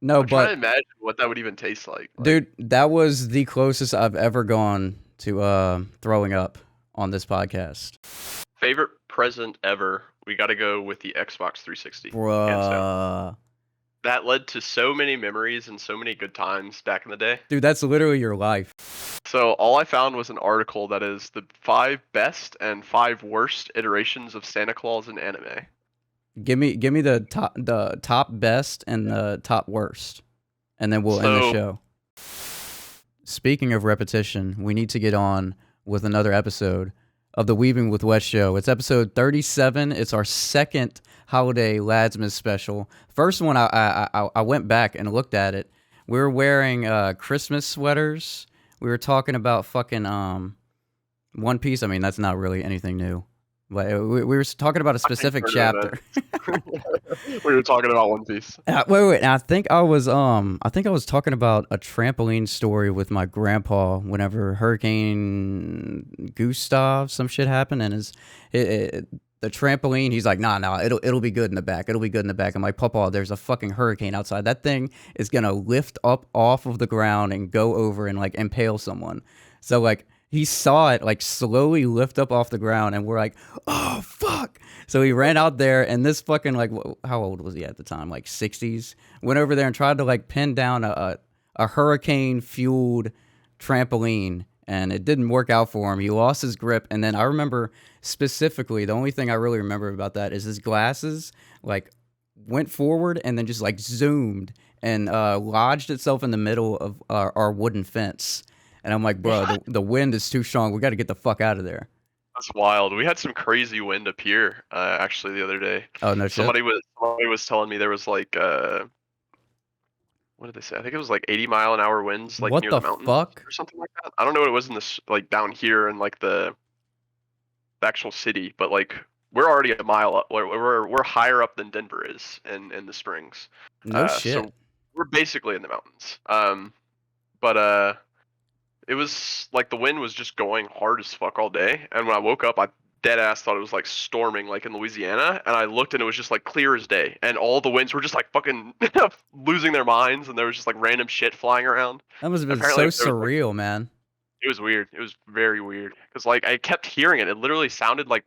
No, I'm trying to but imagine what that would even taste like. Like dude, that was the closest I've ever gone to throwing up on this podcast. favorite present ever. We got to go with the Xbox 360, hands down. Bruh. That led to so many memories and so many good times back in the day. Dude, that's literally your life. So all I found was an article that is the 5 best and 5 worst iterations of Santa Claus in anime. Give me the top best and the top worst, and then we'll end the So show. Speaking of repetition, we need to get on with another episode of the Weebing with Wes show. It's episode 37. It's our second holiday Ladsmas special. First one, I went back and looked at it. We were wearing Christmas sweaters. We were talking about fucking One Piece. I mean, that's not really anything new. But we were talking about a specific chapter. we were talking about One Piece. Wait. I think I was talking about a trampoline story with my grandpa whenever Hurricane Gustav some shit happened and the trampoline. He's like, nah, it'll be good in the back. It'll be good in the back. I'm like, Papa, there's a fucking hurricane outside. That thing is gonna lift up off of the ground and go over and like impale someone. So like. He saw it like slowly lift up off the ground, and we're like, "Oh fuck!" So he ran out there, and this fucking like, how old was he at the time? Like 60s. Went over there and tried to like pin down a hurricane fueled trampoline, and it didn't work out for him. He lost his grip, and then I remember specifically the only thing I really remember about that is his glasses like went forward and then just like zoomed and lodged itself in the middle of our wooden fence. And I'm like, bro, the wind is too strong. We got to get the fuck out of there. That's wild. We had some crazy wind up here actually the other day. Oh, no shit. Somebody was telling me there was like what did they say? I think it was like 80-mile-an-hour winds like What near the the mountains fuck? or something like that. I don't know what it was in this like down here in like the actual city, but like we're already a mile up. We're higher up than Denver is in the Springs. No shit. So we're basically in the mountains. But it was like the wind was just going hard as fuck all day. And when I woke up, I dead ass thought it was like storming like in Louisiana. And I looked and it was just like clear as day. And all the winds were just like fucking losing their minds. And there was just like random shit flying around. That must have been Apparently, so surreal, man. it was weird. It was very weird. Because like I kept hearing it. It literally sounded like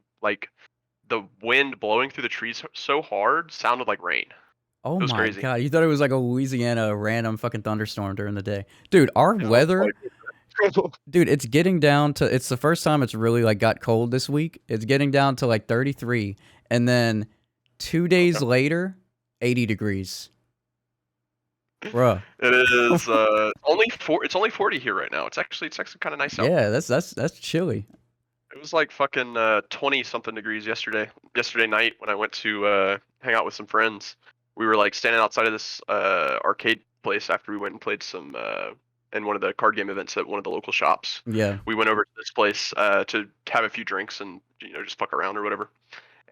the wind blowing through the trees so hard sounded like rain. Oh It was my crazy. god, you thought it was like a Louisiana random fucking thunderstorm during the day. Dude, our It was weather, like, dude, it's getting down to, it's the first time it's really like got cold this week. It's getting down to like 33. And then 2 days later, 80 degrees. Bruh. it is it's only 40 here right now. It's actually kind of nice out. Yeah, that's chilly. It was like fucking 20 something degrees yesterday night when I went to hang out with some friends. We were like standing outside of this arcade place after we went and played some in one of the card game events at one of the local shops. Yeah. We went over to this place to have a few drinks and just fuck around or whatever.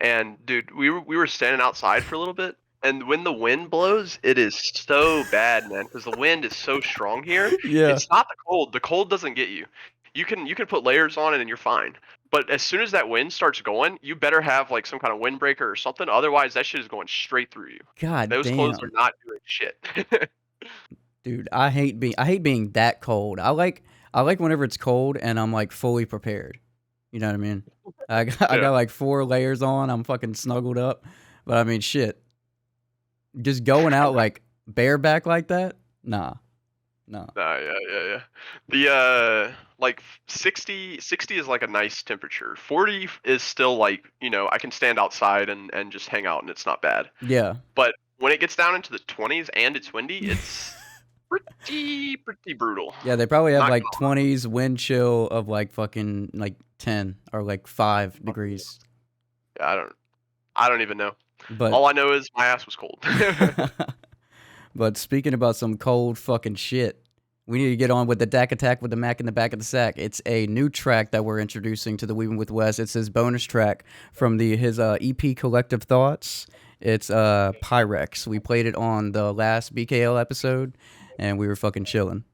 And dude, we were standing outside for a little bit, and when the wind blows, it is so bad, man, because the wind is so strong here. Yeah. It's not the cold. The cold doesn't get you. You can put layers on it and you're fine. But as soon as that wind starts going, you better have like some kind of windbreaker or something. Otherwise, that shit is going straight through you. God Those clothes are damn. not doing shit. Dude, I hate being that cold. I like whenever it's cold and I'm like fully prepared. You know what I mean? I Yeah. got like 4 layers on. I'm fucking snuggled up. But I mean, shit. Just going out like bareback like that? Nah. Yeah. The like 60 is like a nice temperature. 40 is still like, I can stand outside and just hang out and it's not bad. Yeah. But when it gets down into the 20s and it's windy, it's pretty brutal. Yeah, they probably have Not like gonna 20s wind chill of like fucking like 10 or like 5 degrees. Yeah, I don't even know. But All I know is my ass was cold. but speaking about some cold fucking shit, we need to get on with the Dak Attack with the Mac in the back of the sack. It's a new track that we're introducing to the Weaving with Wes. It's his bonus track from his EP Collective Thoughts. It's Pyrex. We played it on the last BKL episode, and we were fucking chilling.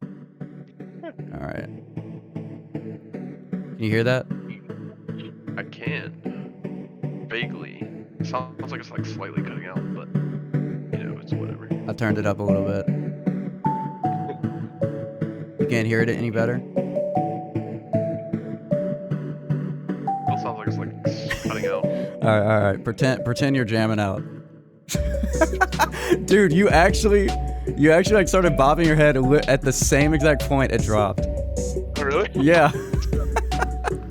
All right. Can you hear that? I can. Vaguely. Sounds like it's like slightly cutting out, but it's whatever. I turned it up a little bit. You can't hear it any better? That sounds like it's like cutting out. All right. Pretend you're jamming out. Dude, you actually like started bobbing your head at the same exact point it dropped. Oh, really? Yeah.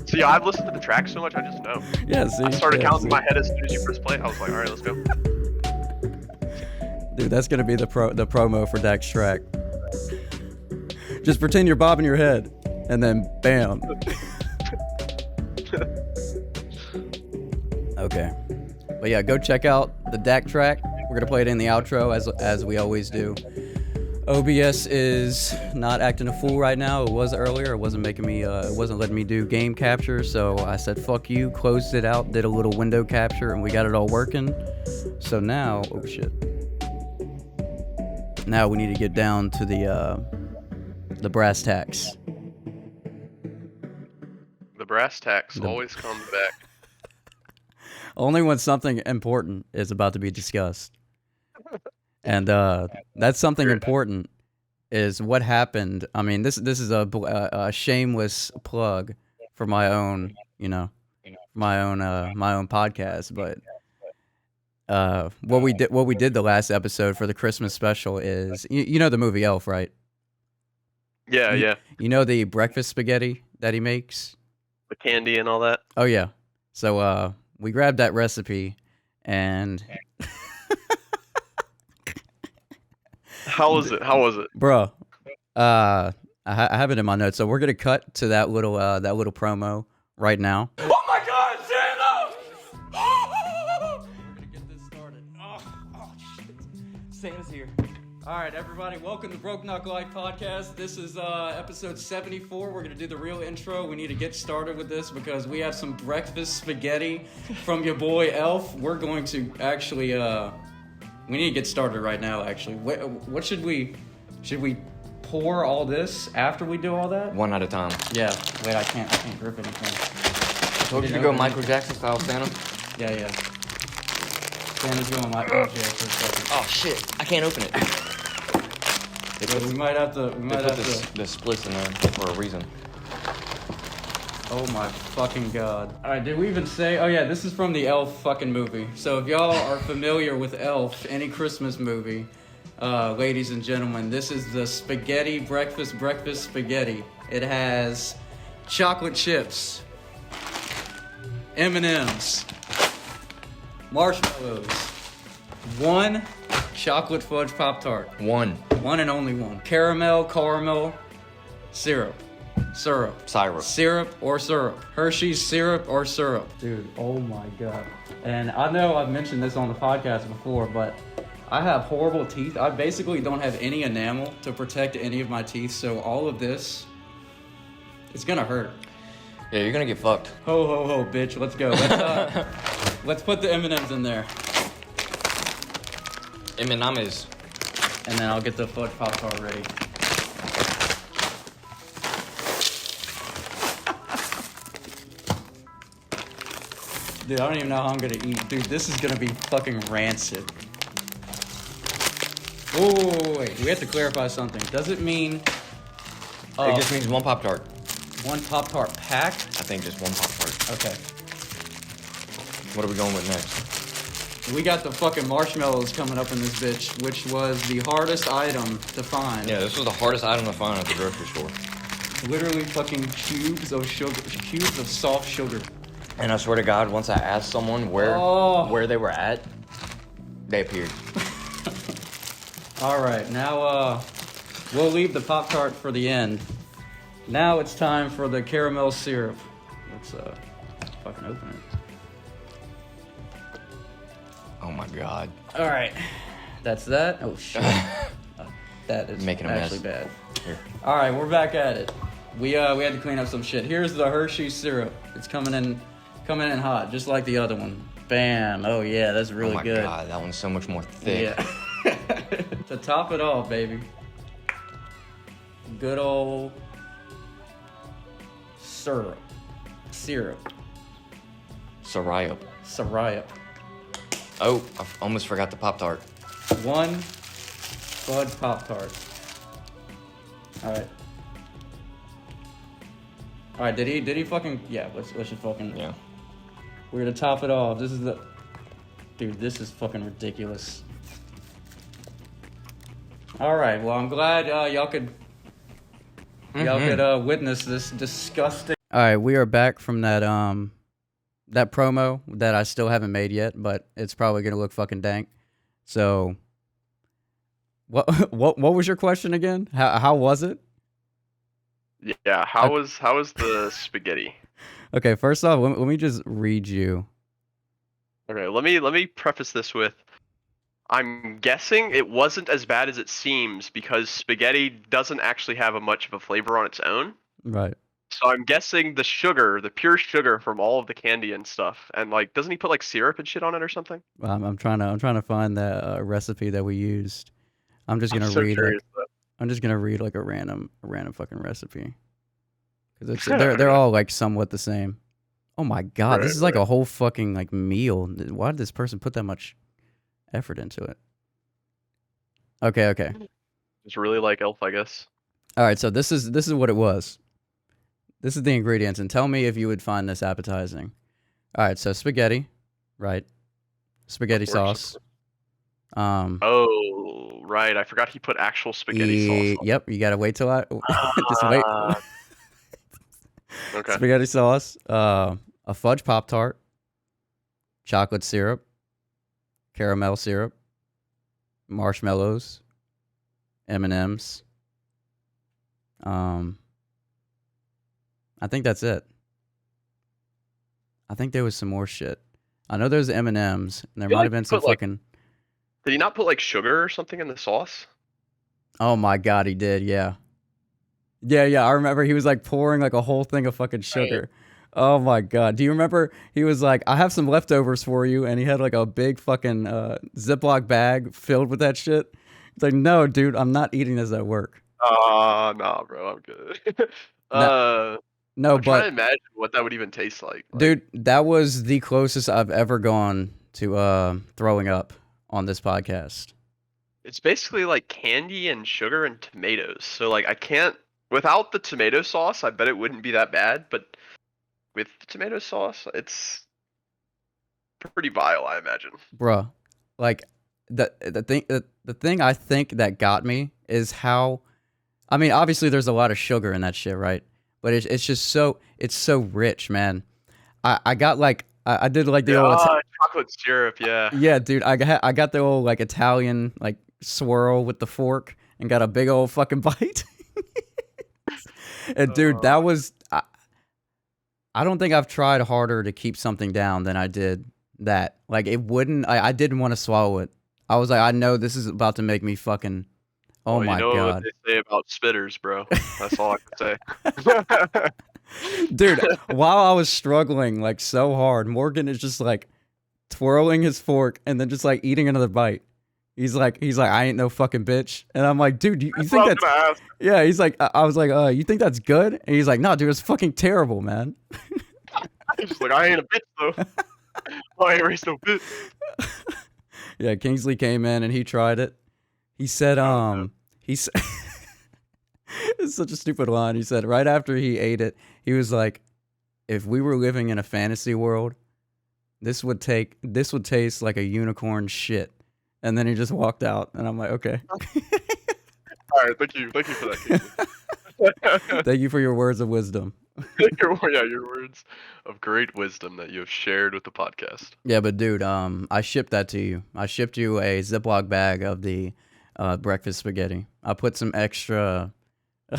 See, I've listened to the track so much, I just know. Yeah, see? I started counting in my head as soon as you press play. I was like, all right, let's go. Dude, that's gonna be the promo for Dak's track. Just pretend you're bobbing your head, and then bam. Okay. But yeah, go check out the Dak track. We're gonna play it in the outro as we always do. OBS is not acting a fool right now. It was earlier. It wasn't letting me do game capture. So I said, fuck you, closed it out, did a little window capture, and we got it all working. So now, oh shit. Now we need to get down to the brass tacks. The brass tacks always comes back. Only when something important is about to be discussed. And that's something important is what happened. I mean, this is a shameless plug for my own, my own podcast. But what we did the last episode for the Christmas special is you know the movie Elf, right? Yeah, yeah. You know the breakfast spaghetti that he makes? The candy and all that. Oh yeah. So we grabbed that recipe and How was it? Bro, I have it in my notes. So we're gonna cut to that little promo right now. Oh my God, Santa! We're gonna get this started. Oh shit, Santa's here. All right, everybody, welcome to Broke Knuckle Life Podcast. This is episode 74. We're gonna do the real intro. We need to get started with this because we have some breakfast spaghetti from your boy Elf. We're going to actually we need to get started right now, actually. What should we pour all this after we do all that? One at a time. Yeah. Wait, I can't grip anything. Told you to go Michael Jackson style, Santa. Yeah. Santa's going Michael Jackson for a second. Oh shit! I can't open it. We might have to. The splits in there for a reason. Oh my fucking God. Alright, did we even say... Oh yeah, this is from the Elf fucking movie. So if y'all are familiar with Elf, any Christmas movie, ladies and gentlemen, this is the spaghetti breakfast spaghetti. It has chocolate chips, M&M's, marshmallows, one chocolate fudge Pop-Tart. One and only one. Caramel, syrup. Syrup or syrup. Hershey's syrup or syrup. Dude, oh my God. And I know I've mentioned this on the podcast before, but I have horrible teeth. I basically don't have any enamel to protect any of my teeth, so all of this, it's gonna hurt. Yeah, you're gonna get fucked. Ho, ho, ho, bitch. Let's go. Let's put the M&M's in there. M&M's. And then I'll get the fudge Pop-Tart ready. Dude, I don't even know how I'm gonna eat. Dude, this is gonna be fucking rancid. Oh, wait. We have to clarify something. Does it mean... It just means one Pop-Tart. One Pop-Tart pack? I think just one Pop-Tart. Okay. What are we going with next? We got the fucking marshmallows coming up in this bitch, which was the hardest item to find. Yeah, this was the hardest item to find at the grocery store. Literally fucking cubes of sugar, cubes of soft sugar. And I swear to God, once I asked someone where they were at, they appeared. All right, now we'll leave the Pop-Tart for the end. Now it's time for the caramel syrup. Let's fucking open it. Oh my God. All right, that's that. Oh shit, that is making a actually mess. bad. Here. All right, we're back at it. We had to clean up some shit. Here's the Hershey syrup. It's coming in hot, just like the other one. Bam. Oh yeah, that's really good. Oh my God, that one's so much more thick. Yeah. To top it off, baby. Good old syrup. Syrup. Syrup. Oh, I almost forgot the Pop-Tart. One fudge Pop-Tart. Alright. Alright, did he fucking... Yeah, let's just fucking... Yeah. We're gonna top it off. This is the... Dude, this is fucking ridiculous. Alright, well, I'm glad y'all could witness this disgusting... Alright, we are back from that promo that I still haven't made yet, but it's probably gonna look fucking dank. So... What was your question again? How was it? Yeah, how was the spaghetti? Okay, first off, let me just read you. Okay, let me preface this with, I'm guessing it wasn't as bad as it seems because spaghetti doesn't actually have much of a flavor on its own. Right. So I'm guessing the sugar, the pure sugar from all of the candy and stuff, and like, doesn't he put like syrup and shit on it or something? I'm trying to find that recipe that we used. I'm just gonna read. I'm just gonna read like a random fucking recipe, because they're all like somewhat the same. Oh my god, this is like a whole fucking like meal. Why did this person put that much effort into it? Okay. It's really like Elf, I guess. All right, so this is what it was. This is the ingredients, and tell me if you would find this appetizing. All right, so spaghetti, right? Spaghetti sauce. Oh, right. I forgot he put actual spaghetti sauce on. Yep, you gotta wait till I just wait. Okay. Spaghetti sauce, a fudge Pop-Tart, chocolate syrup, caramel syrup, marshmallows, M&Ms. I think that's it. I think there was some more shit. I know there's M&Ms, and there might have been some fucking... Did he not put like sugar or something in the sauce? Oh my god, he did, yeah. Yeah, I remember he was like pouring like a whole thing of fucking sugar. Oh my god. Do you remember he was like, I have some leftovers for you, and he had like a big fucking Ziploc bag filled with that shit? It's like, no, dude, I'm not eating this at work. Nah, bro, I'm good. No, I'm trying to imagine what that would even taste like. Dude, that was the closest I've ever gone to throwing up on this podcast. It's basically like candy and sugar and tomatoes. So like I can't, without the tomato sauce, I bet it wouldn't be that bad, but with the tomato sauce, it's pretty vile, I imagine. Bruh, like the thing I think that got me is how, I mean, obviously there's a lot of sugar in that shit, right? But it's just so rich, man. I got like I did like the old chocolate syrup, yeah. Yeah, dude, I got the old like Italian like swirl with the fork and got a big old fucking bite. And dude, that was I don't think I've tried harder to keep something down than I did that. Like it wouldn't I didn't want to swallow it. I was like, I know this is about to make me fucking oh my god. You know what they say about spitters, bro. That's all I can say. Dude, while I was struggling like so hard, Morgan is just like twirling his fork and then just like eating another bite. He's like, I ain't no fucking bitch. And I'm like, dude, you think that's... Yeah, he's like, I was like, you think that's good? And he's like, no, dude, it's fucking terrible, man. He's just like, I ain't a bitch, though. I ain't raised no bitch. Yeah, Kingsley came in and he tried it. He said, it's such a stupid line. He said, right after he ate it, he was like, if we were living in a fantasy world, this would taste like a unicorn shit. And then he just walked out, and I'm like, okay. All right, thank you for that. Thank you for your words of wisdom. Your words of great wisdom that you have shared with the podcast. Yeah, but dude, I shipped that to you. I shipped you a Ziploc bag of the breakfast spaghetti. I put some extra. Are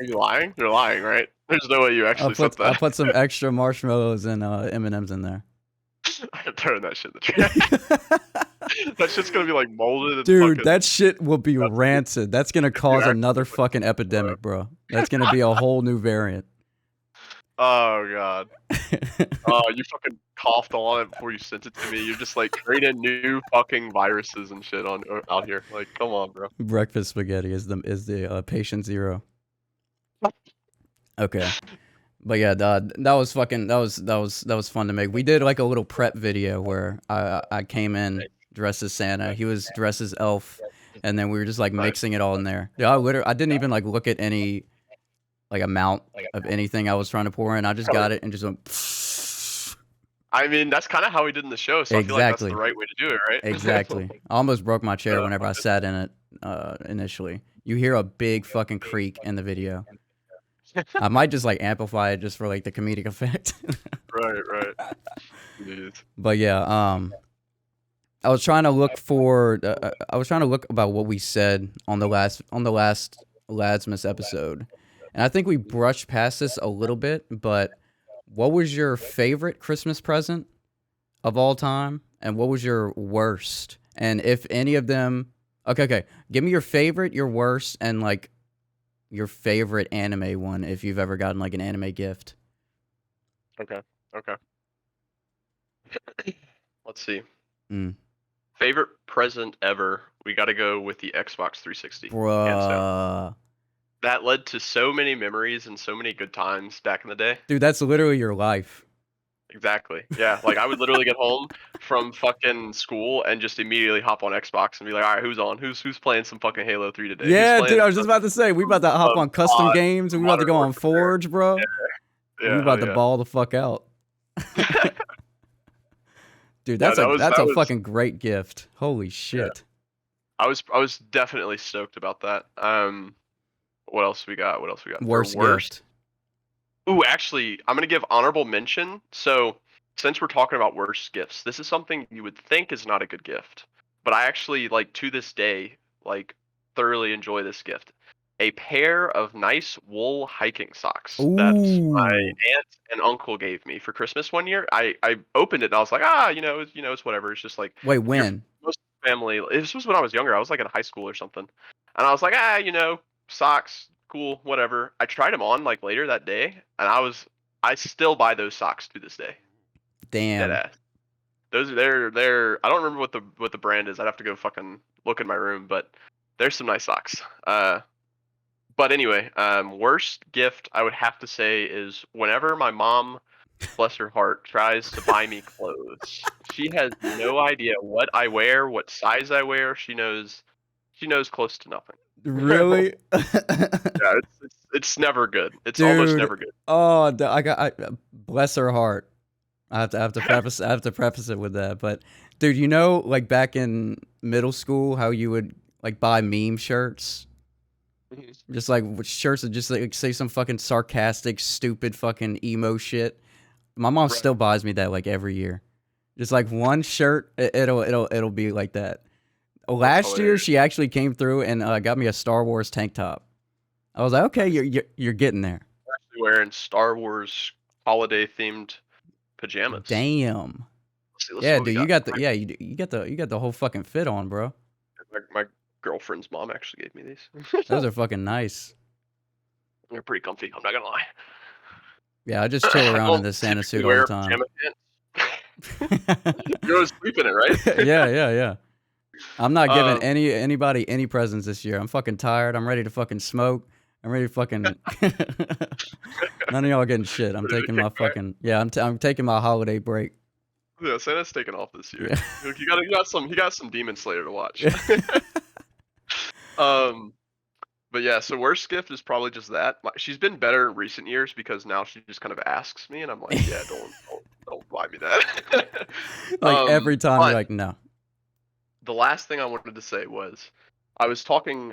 you lying? You're lying, right? There's no way you actually said that. I put some extra marshmallows and M&Ms in there. I can turn that shit in the trash. That shit's gonna be like molded. And dude, fucking... that shit will be rancid. That's gonna cause another fucking epidemic, bro. That's gonna be a whole new variant. Oh god. Oh, you fucking coughed on it before you sent it to me. You're just like creating new fucking viruses and shit out here. Like, come on, bro. Breakfast spaghetti is the patient zero. Okay. But yeah, that was fun to make. We did like a little prep video where I came in dressed as Santa. He was dressed as Elf, and then we were just like Nice. mixing it all in there. Yeah, I didn't even like look at any like amount of anything I was trying to pour in. I just got it and just went. I mean, that's kind of how we did in the show, so I feel like that's the right way to do it, right? Exactly. I almost broke my chair Yeah. whenever I sat in it initially. You hear a big fucking creak in the video. I might just like amplify it just for like the comedic effect. Right. Jeez. But yeah, I was trying to look for I was trying to look about what we said on the last Ladsmas episode. And I think we brushed past this a little bit, but what was your favorite Christmas present of all time? And what was your worst? And if any of them... Okay. Give me your favorite, your worst, and like your favorite anime one if you've ever gotten like an anime gift. Okay. Let's see. Mm. Favorite present ever? We got to go with the Xbox 360. Bruh. That led to so many memories and so many good times back in the day. Dude, that's literally your life. Exactly. Yeah, like I would literally get home from fucking school and just immediately hop on Xbox and be like, all right, who's on? Who's playing some fucking Halo 3 today? Yeah, dude, I was just about to say, we about to hop on custom games and we about to go on Forge, bro. Yeah, we about to ball the fuck out. Dude, that's a fucking great gift. Holy shit. Yeah. I was definitely stoked about that. What else we got? Worst gift. Ooh, actually, I'm gonna give honorable mention. So, since we're talking about worst gifts, this is something you would think is not a good gift, but I actually like to this day like thoroughly enjoy this gift. A pair of nice wool hiking socks that my aunt and uncle gave me for Christmas one year. I opened it and I was like, it's whatever. It's just like wait, when? Most family. This was when I was younger. I was like in high school or something, and I was like, socks, cool, whatever. I tried them on like later that day, and I still buy those socks to this day. Damn. Deadass. Those they're I don't remember what the brand is. I'd have to go fucking look in my room, but there's some nice socks. But anyway, worst gift I would have to say is whenever my mom, bless her heart, tries to buy me clothes. She has no idea what I wear, what size I wear. She knows close to nothing. Really? Yeah, it's never good. It's almost never good. Oh, bless her heart. I have to preface it with that. But dude, like back in middle school, how you would like buy meme shirts, just like shirts that just like say some fucking sarcastic, stupid, fucking emo shit. My mom still buys me that like every year. Just like one shirt, it'll be like that. Last year, she actually came through and got me a Star Wars tank top. I was like, okay, you're getting there. I'm actually wearing Star Wars holiday themed pajamas. Damn. Yeah, dude, you got the whole fucking fit on, bro. My girlfriend's mom actually gave me these. Those are fucking nice. They're pretty comfy. I'm not gonna lie. Yeah, I just chill around in this Santa suit all the time. You're always sleeping in it, right? Yeah. I'm not giving anybody any presents this year. I'm fucking tired. I'm ready to fucking smoke. I'm ready to fucking. None of y'all getting shit. I'm taking my fucking I'm taking my holiday break. Yeah, Santa's taking off this year. Yeah. He got some Demon Slayer to watch. But yeah, so worst gift is probably just that. She's been better in recent years because now she just kind of asks me, and I'm like, yeah, don't buy me that. Like every time you're like, no. The last thing I wanted to say was, I was talking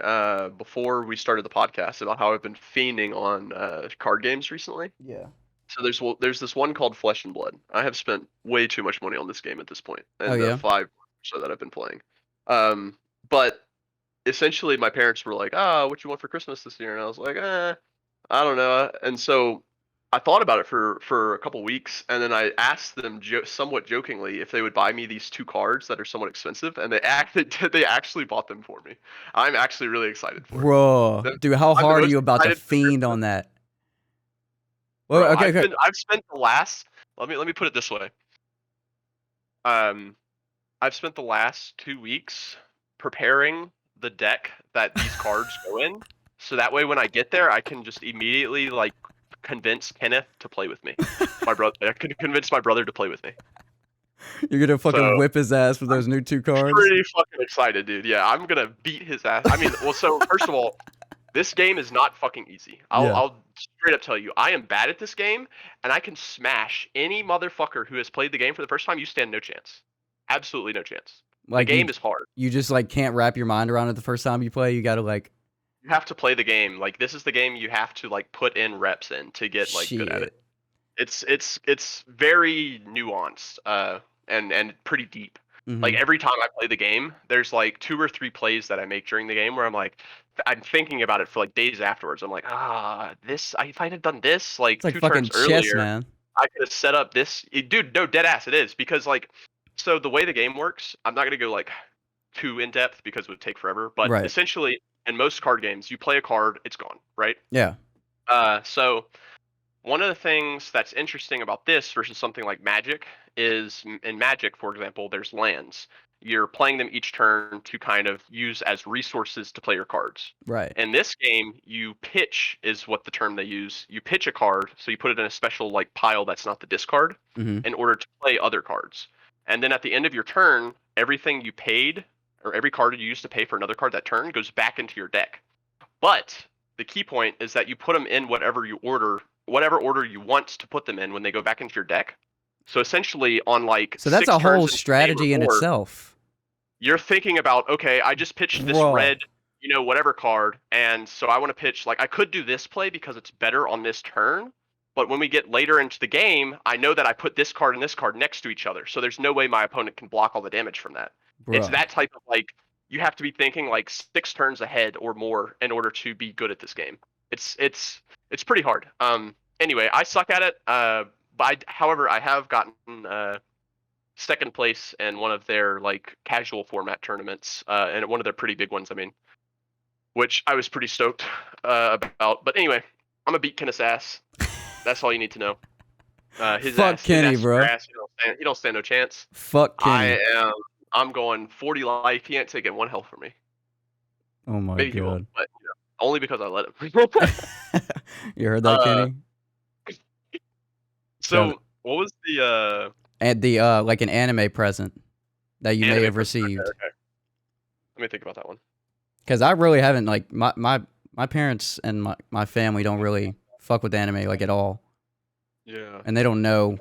before we started the podcast about how I've been fiending on card games recently. Yeah. So there's this one called Flesh and Blood. I have spent way too much money on this game at this point, and the 5 or so that I've been playing. But essentially, my parents were like, what you want for Christmas this year? And I was like, I don't know. And so I thought about it for a couple weeks, and then I asked them somewhat jokingly if they would buy me these 2 cards that are somewhat expensive, and they actually bought them for me. I'm actually really excited for it. Bro, dude, how hard are you about to fiend on that? Well, bro, okay. I've spent the last. Let me put it this way. I've spent the last 2 weeks preparing the deck that these cards go in, so that way when I get there, I can just immediately convince Kenneth to play with me. My brother, I could convince my brother to play with me. You're gonna fucking So, whip his ass with those new 2 cards. pretty fucking excited, dude. Yeah, I'm gonna beat his ass. I mean, well, so first of all, this game is not fucking easy. Yeah. I'll straight up tell you, I am bad at this game, and I can smash any motherfucker who has played the game for the first time. You stand no chance. Absolutely no chance. Like the game is hard. You just like can't wrap your mind around it the first time you play. You gotta like. You have to play the game. Like this is the game you have to like put in reps in to get like good at it. It's very nuanced and pretty deep. Like every time I play the game, there's like 2 or 3 plays that I make during the game where I'm thinking about it for like days afterwards. I'm like, this if I had done this like, it's like 2 fucking turns chess, earlier, man. I could have set up this. Dude, no, dead ass, it is because like, so the way the game works, I'm not gonna go like too in depth because it would take forever. But Right. essentially, in most card games, you play a card, it's gone, right? Yeah. So one of the things that's interesting about this versus something like Magic is in Magic, for example, there's lands. You're playing them each turn to kind of use as resources to play your cards. Right. In this game, you pitch is what the term they use. You pitch a card, so you put it in a special like pile that's not the discard in order to play other cards. And then at the end of your turn, everything you paid or every card you used to pay for another card that turn goes back into your deck. But the key point is that you put them in whatever order you want to put them in when they go back into your deck. So essentially on like So that's 6 a whole turns strategy in board, itself. You're thinking about, okay, I just pitched this red, whatever card, and so I want to pitch like I could do this play because it's better on this turn. But when we get later into the game, I know that I put this card and this card next to each other. So there's no way my opponent can block all the damage from that. It's that type of like you have to be thinking like 6 turns ahead or more in order to be good at this game. It's pretty hard. Anyway, I suck at it. But however, I have gotten second place in one of their like casual format tournaments, and one of their pretty big ones. I mean, which I was pretty stoked about. But anyway, I'm gonna beat Kenneth's ass. That's all you need to know. Fuck Kenny, bro. You don't stand no chance. Fuck Kenny. I'm going 40 life. He ain't taking 1 health from me. Oh my Maybe god. he will, but only because I let him. You heard that, Kenny? So what was the and the like an anime present that you may have received? Okay. Let me think about that one. Because I really haven't like my parents and my family don't really fuck with anime like at all. Yeah. And they don't know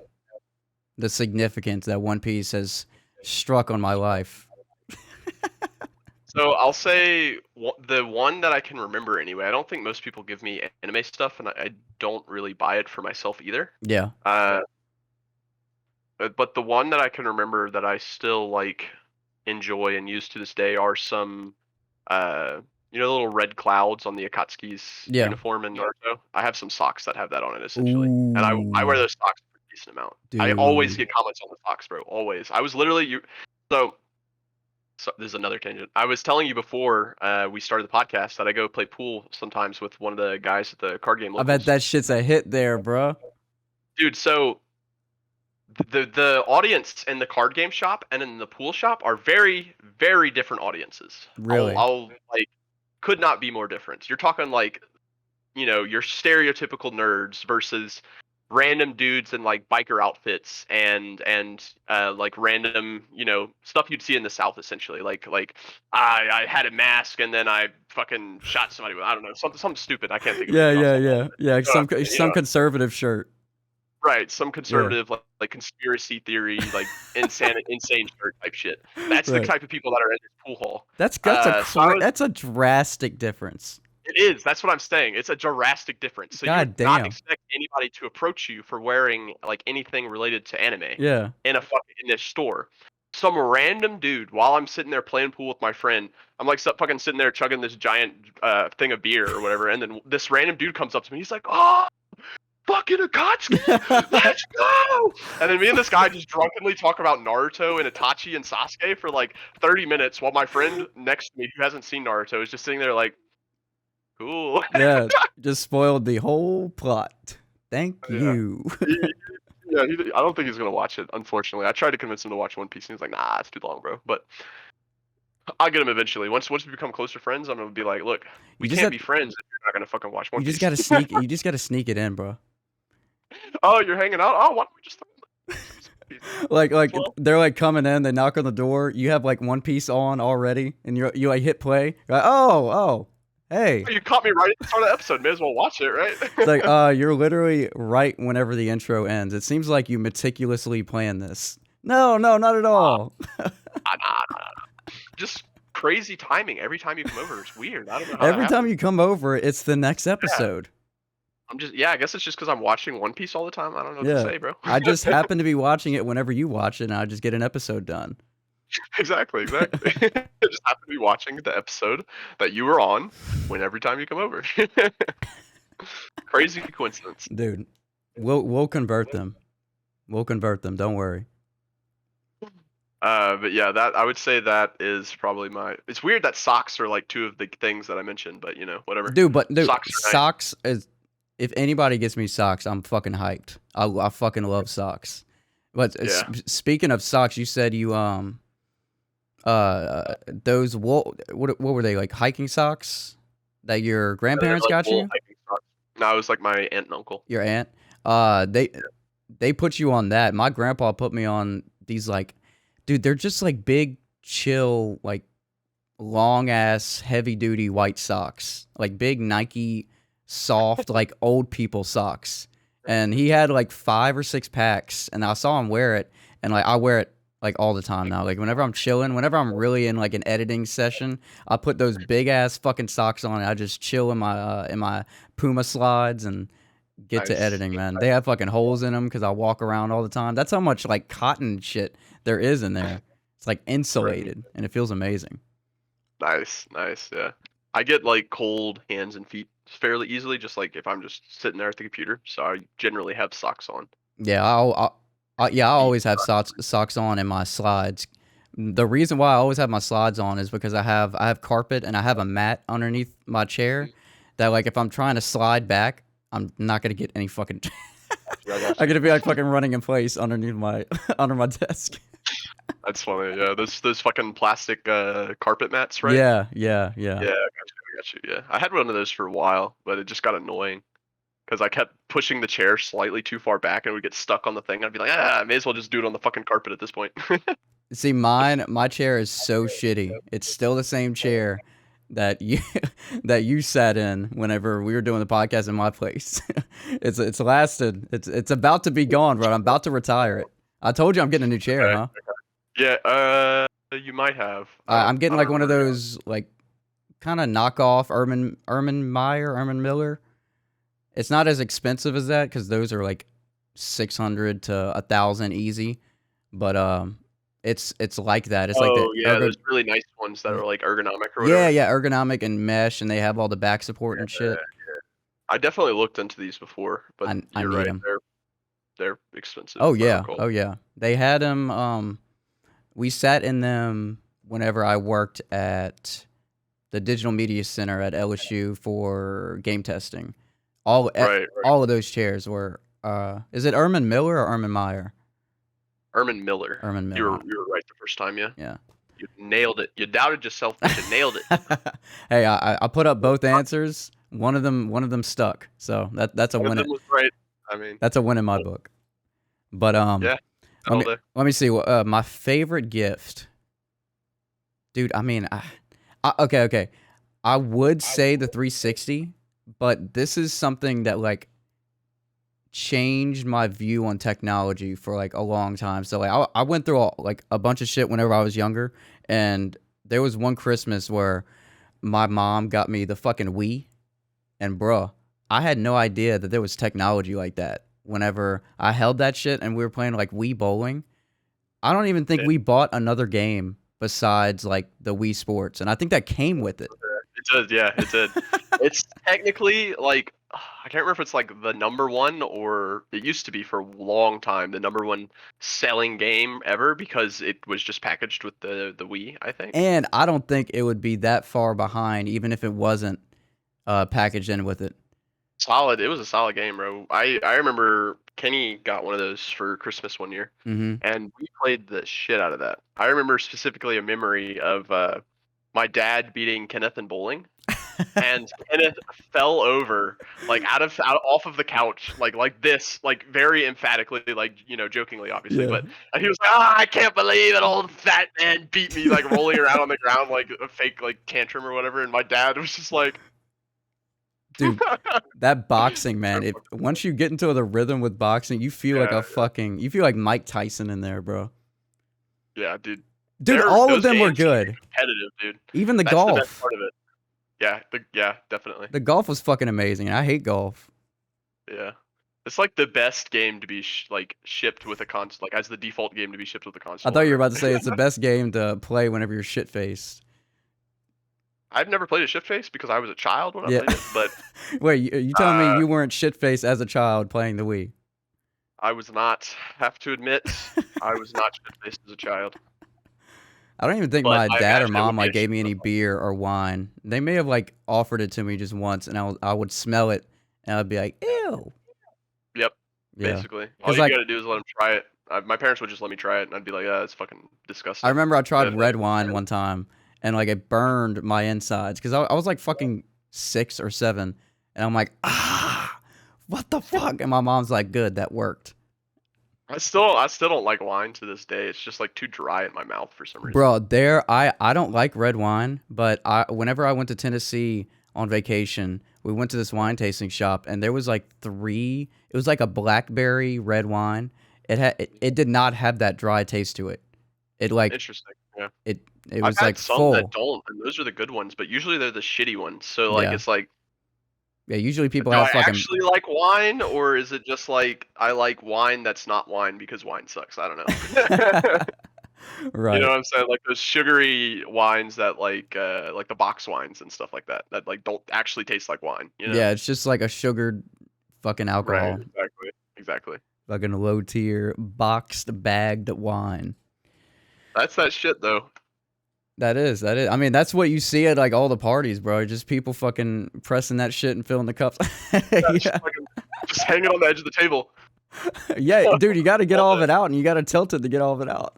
the significance that One Piece has struck on my life. So I'll say the one that I can remember anyway. I don't think most people give me anime stuff, and I don't really buy it for myself either. Yeah. But the one that I can remember that I still like enjoy and use to this day are some little red clouds on the Akatsuki's uniform in Naruto. I have some socks that have that on it essentially. Ooh. And I wear those socks for a decent amount. Dude. I always get comments on the socks, bro. Always. I was literally So this is another tangent. I was telling you before we started the podcast that I go play pool sometimes with one of the guys at the card game locals. I bet that shit's a hit there, bro. Dude, so the audience in the card game shop and in the pool shop are very, very different audiences. Really? I'll like could not be more different. You're talking like, your stereotypical nerds versus random dudes in like biker outfits and like random stuff you'd see in the South essentially like I had a mask and then I fucking shot somebody with I don't know something stupid I can't think of yeah some conservative shirt, right, some conservative like conspiracy theory like insane shirt type shit. That's the type of people that are in this pool hall. That's a drastic difference. It is. That's what I'm saying. It's a drastic difference. So God you do not damn. expect anybody to approach you for wearing like anything related to anime. Yeah. In this store. Some random dude while I'm sitting there playing pool with my friend, I'm like fucking sitting there chugging this giant thing of beer or whatever, and then this random dude comes up to me. He's like, "Oh, fucking Akatsuki, let's go!" And then me and this guy just drunkenly talk about Naruto and Itachi and Sasuke for like 30 minutes, while my friend next to me who hasn't seen Naruto is just sitting there like. Cool. Yeah, just spoiled the whole plot. Thank you. I don't think he's gonna watch it. Unfortunately, I tried to convince him to watch One Piece, and he's like, "Nah, it's too long, bro." But I'll get him eventually. Once we become closer friends, I'm gonna be like, "Look, we can't be friends if you're not gonna fucking watch One Piece." You just gotta sneak it in, bro. Oh, you're hanging out. Oh, why don't we just? like 12? they're like coming in, they knock on the door, you have like One Piece on already, and you like hit play. You're like, oh, hey. You caught me right at the start of the episode. May as well watch it, right? It's like, you're literally right whenever the intro ends. It seems like you meticulously planned this. No, not at all. Just crazy timing every time you come over. It's weird. I don't know how Every that time happens. you come over, it's the next episode. I guess it's just because I'm watching One Piece all the time. I don't know what to say, bro. I just happen to be watching it whenever you watch it, and I just get an episode done. Exactly. I just happen to be watching the episode that you were on every time you come over. Crazy coincidence. Dude, we'll convert them. We'll convert them. Don't worry. But yeah, that I would say that is probably my. It's weird that socks are like two of the things that I mentioned, but whatever. Dude, Socks socks is. If anybody gets me socks, I'm fucking hyped. I fucking love socks. But speaking of socks, you said you those what were they, like hiking socks that your grandparents got you? No, it was like my aunt and uncle. Your aunt. They put you on that. My grandpa put me on these, like, dude, they're just like big, chill, like long ass, heavy duty white socks, like big Nike, soft, like old people socks. And he had like 5 or 6 packs, and I saw him wear it, and like I wear it like all the time now. Like whenever I'm chilling, whenever I'm really in like an editing session, I put those big ass fucking socks on, and I just chill in my Puma slides and get to editing, man. They have fucking holes in them because I walk around all the time. That's how much like cotton shit there is in there. It's like insulated, and it feels amazing. Nice, yeah. I get like cold hands and feet fairly easily, just like if I'm just sitting there at the computer. So I generally have socks on. Yeah, I always have socks on in my slides. The reason why I always have my slides on is because I have carpet, and I have a mat underneath my chair that, like, if I'm trying to slide back, I'm not gonna get any fucking. I'm gonna be like fucking running in place underneath under my desk. That's funny. Yeah, those fucking plastic carpet mats, right? Yeah. Yeah, I got you. Yeah, I had one of those for a while, but it just got annoying because I kept pushing the chair slightly too far back, and it would get stuck on the thing. I'd be like, I may as well just do it on the fucking carpet at this point. See, my chair is so shitty. It's still the same chair that you sat in whenever we were doing the podcast in my place. It's lasted. It's about to be gone, bro. I'm about to retire it. I told you I'm getting a new chair, huh? Yeah, you might have. I'm getting like one of those like kind of knockoff Ermin Miller. It's not as expensive as that because those are like 600 to 1,000 easy, but it's like that. It's like those really nice ones that are like ergonomic or whatever. Yeah, ergonomic and mesh, and they have all the back support and shit. Yeah. I definitely looked into these before, but you're right, they're expensive. Oh yeah. They had them. We sat in them whenever I worked at the Digital Media Center at LSU for game testing. All of those chairs were. Is it Ermin Miller or Ermin Meyer? Ermin Miller. You were right the first time, yeah. Yeah. You nailed it. You doubted yourself, but you nailed it. Hey, I put up both answers. One of them stuck. So that's a win. One of them was right. I mean, that's a win in my book. But yeah. Let me see. My favorite gift, dude. I mean, okay. I would say the 360, but this is something that like changed my view on technology for like a long time. So like I went through a bunch of shit whenever I was younger, and there was one Christmas where my mom got me the fucking Wii, and bruh, I had no idea that there was technology like that. Whenever I held that shit and we were playing like Wii bowling, I don't even think we bought another game besides like the Wii Sports, and I think that came with it. It did, yeah, it did. It's technically like I can't remember if it's like the number one, or it used to be for a long time the number one selling game ever because it was just packaged with the Wii, I think. And I don't think it would be that far behind even if it wasn't packaged in with it. Solid. It was a solid game, bro. I remember Kenny got one of those for Christmas one year, and we played the shit out of that. I remember specifically a memory of my dad beating Kenneth in bowling, and Kenneth fell over like out off of the couch like this, like very emphatically, like, you know, jokingly obviously, Yeah. but he was like, I can't believe an old fat man beat me, like rolling around on the ground like a fake like tantrum or whatever, and my dad was just like, Dude, that boxing, man. If once you get into the rhythm with boxing, you feel like you feel like Mike Tyson in there, bro. yeah, dude. Dude, all of Those them were games seem good. competitive, dude. Even the That's the best golf. part of it. Yeah, definitely. The golf was fucking amazing. I hate golf. Yeah. It's like the best game to be shipped with a console, like as the default game to be shipped with a console. I thought you were about to say it's the best game to play whenever you're shit faced. I've never played a shit face because I was a child when I played it, but Wait, you telling me you weren't shit faced as a child playing the Wii? I was not. Have to admit, I was not shit faced as a child. I don't even think But my I dad or imagine it would mom be a like gave me shit any beer or wine. They may have like offered it to me just once, and I would smell it, and I'd be like, ew. Yep. Yeah. Basically, all 'Cause, you like- gotta do is let them try it. My parents would just let me try it, and I'd be like, "Yeah, it's fucking disgusting." I remember I tried And, red wine one time, and like it burned my insides because I was like fucking 6 or 7, and I'm like, what the fuck? And my mom's like, good, that worked. I still don't like wine to this day. It's just like too dry in my mouth for some reason. Bro, I don't like red wine, but whenever I went to Tennessee on vacation, we went to this wine tasting shop, and there was like 3. It was like a blackberry red wine. It did not have that dry taste to it. It like Interesting. Yeah. it I've was had like some full. that don't, and those are the good ones. But usually they're the shitty ones. So like Yeah. it's like, Yeah, usually people do have I fucking actually like wine, or is it just like I like wine that's not wine because wine sucks? I don't know. right. You know what I'm saying? Like those sugary wines that like the box wines and stuff like that like don't actually taste like wine. You know? Yeah, it's just like a sugared fucking alcohol. Right. Exactly. Fucking low tier boxed bagged wine. That's that shit though. That is. I mean, that's what you see at like all the parties, bro. Just people fucking pressing that shit and filling the cups. Just hanging on the edge of the table. Yeah, dude, you got to get all of it out, and you got to tilt it to get all of it out.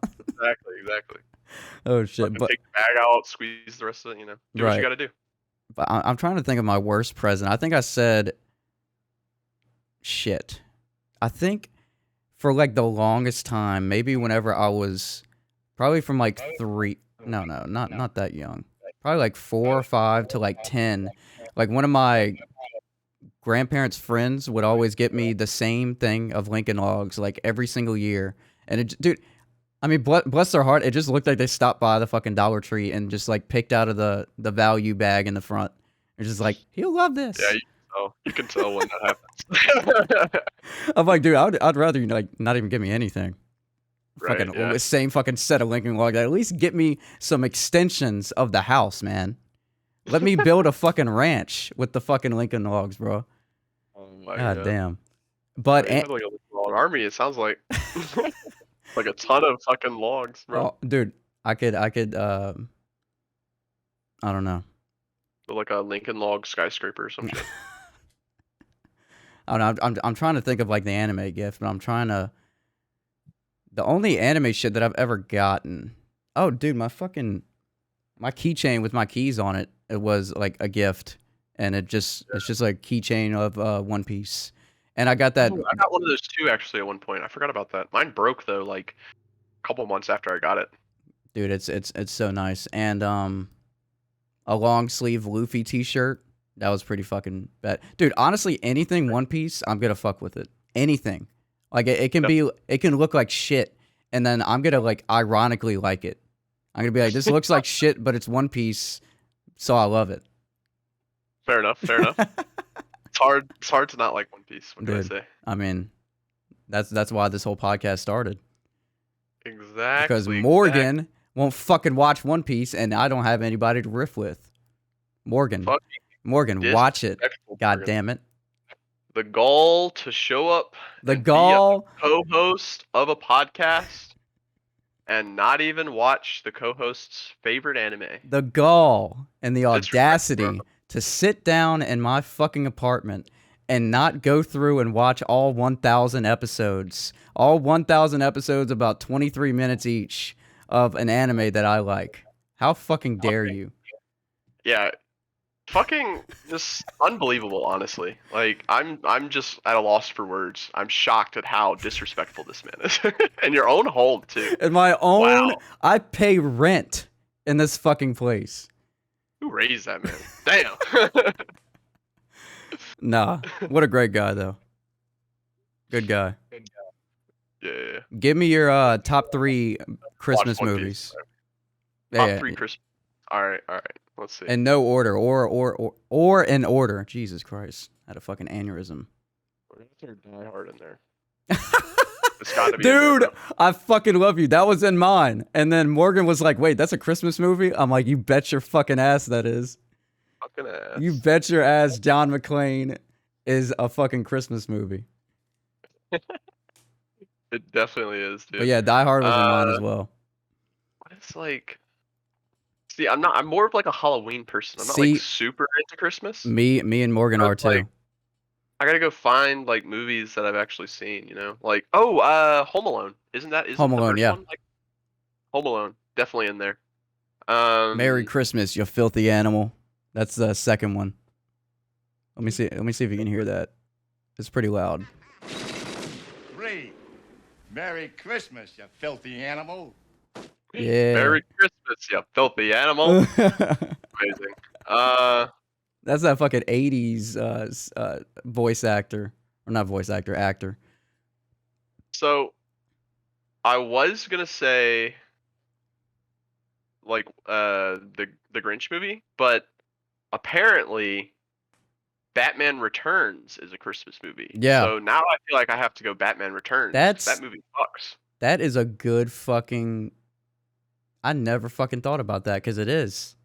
Exactly. Oh shit! Fucking But take the bag out, squeeze the rest of it. You know, do what Right. you got to do. but I'm trying to think of my worst present. I think I said shit. I think for like the longest time, maybe whenever I was probably from like 3. No, not that young. Probably like 4 or 5 to like 10. Like one of my grandparents' friends would always get me the same thing of Lincoln Logs like every single year. And it, dude, I mean, bless their heart, it just looked like they stopped by the fucking Dollar Tree and just like picked out of the value bag in the front. It's just like, he'll love this. Yeah, you can tell when that happens. I'm like, dude, I'd rather you like not even give me anything. Right, Fucking yeah. same fucking set of Lincoln Logs. At least get me some extensions of the house, man. Let me build a fucking ranch with the fucking Lincoln Logs, bro. Oh my God damn. But You have like a log army. It sounds like like a ton of fucking logs, bro. dude, I could I don't know. Like a Lincoln log skyscraper or some shit. I don't know. I'm trying to think of like the anime gift, but I'm trying to. The only anime shit that I've ever gotten. Oh, dude, my keychain with my keys on it. It was like a gift, and it's just like keychain of One Piece. And I got that. I got one of those too actually at one point. I forgot about that. Mine broke though, like a couple months after I got it. Dude, it's so nice. And a long sleeve Luffy t-shirt. That was pretty fucking bad. Dude, honestly, anything One Piece, I'm gonna fuck with it. Anything. Like it can be, it can look like shit, and then I'm gonna like ironically like it. I'm gonna be like, this looks like shit, but it's One Piece, so I love it. Fair enough. It's hard to not like One Piece. What can I Dude. say? I mean, that's why this whole podcast started. Exactly. Because Morgan won't fucking watch One Piece, and I don't have anybody to riff with. Morgan, watch it. God damn it. The gall to show up. The and gall. Be a co-host of a podcast and not even watch the co-host's favorite anime. The gall and the It's audacity right, bro. to sit down in my fucking apartment and not go through and watch all 1,000 episodes. All 1,000 episodes, about 23 minutes each, of an anime that I like. How fucking dare you? Yeah. fucking just unbelievable, honestly. Like I'm just at a loss for words. I'm shocked at how disrespectful this man is. In your own home too. In my own, Wow. I pay rent in this fucking place. Who raised that man? Damn. Nah, what a great guy though. Good guy. Yeah. Give me your top 3 Christmas Watch One movies. Piece. Top Yeah, 3 Christmas. All right. Let's see. in no order, or in order. Jesus Christ, I had a fucking aneurysm. We're gonna throw Die Hard in there. It's gotta be in there, Dude, bro. I fucking love you. That was in mine. And then Morgan was like, wait, that's a Christmas movie? I'm like, you bet your fucking ass that is. Fucking ass. You bet your ass John McClane is a fucking Christmas movie. It definitely is, dude. But yeah, Die Hard was in mine as well. What is like? See, I'm more of like a Halloween person. I'm not See, like super into Christmas. Me and Morgan are But, too. like, I gotta go find like movies that I've actually seen. You know, like Home Alone. Isn't Home the Alone, first yeah. one? Like, Home Alone, definitely in there. Merry Christmas, you filthy animal. That's the second one. Let me see if you can hear that. It's pretty loud. 3. Merry Christmas, you filthy animal. Yeah. Merry Christmas, you filthy animal. Amazing. That's that fucking 80s voice actor. Or not voice actor, actor. So I was gonna say like the Grinch movie, but apparently Batman Returns is a Christmas movie. Yeah. So now I feel like I have to go Batman Returns. That's- That movie sucks. That is a good fucking... I never fucking thought about that, because it is.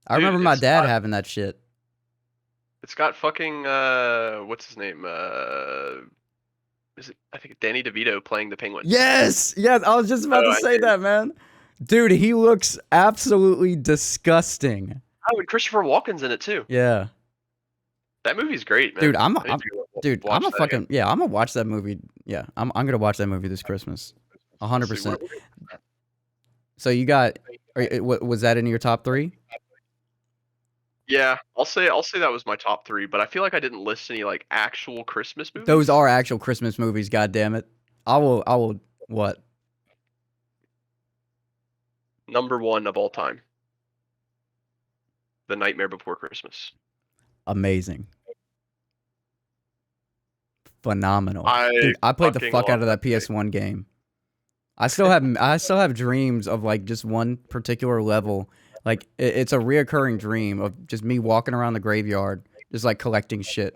I Dude, remember my it's dad not- having that shit. It's got fucking what's his name? Is it? I think Danny DeVito playing the Penguin. Yes! Yes, I was just about to say that, man. Dude, he looks absolutely disgusting. Oh, and Christopher Walken's in it too. Yeah. That movie's great, man. Dude, I need to watch I'm a that fucking... again. Yeah, I'm gonna watch that movie. Yeah, I'm gonna watch that movie this Christmas. 100%. So you got... Was that in your top 3? Yeah, I'll say that was my top 3, but I feel like I didn't list any like actual Christmas movies. Those are actual Christmas movies, God damn it. I will what? Number 1 of all time. The Nightmare Before Christmas. Amazing. Phenomenal. I Dude, I played the fucking fuck out of love that that PS1 game. I still have dreams of like just one particular level. Like it's a reoccurring dream of just me walking around the graveyard, just like collecting shit.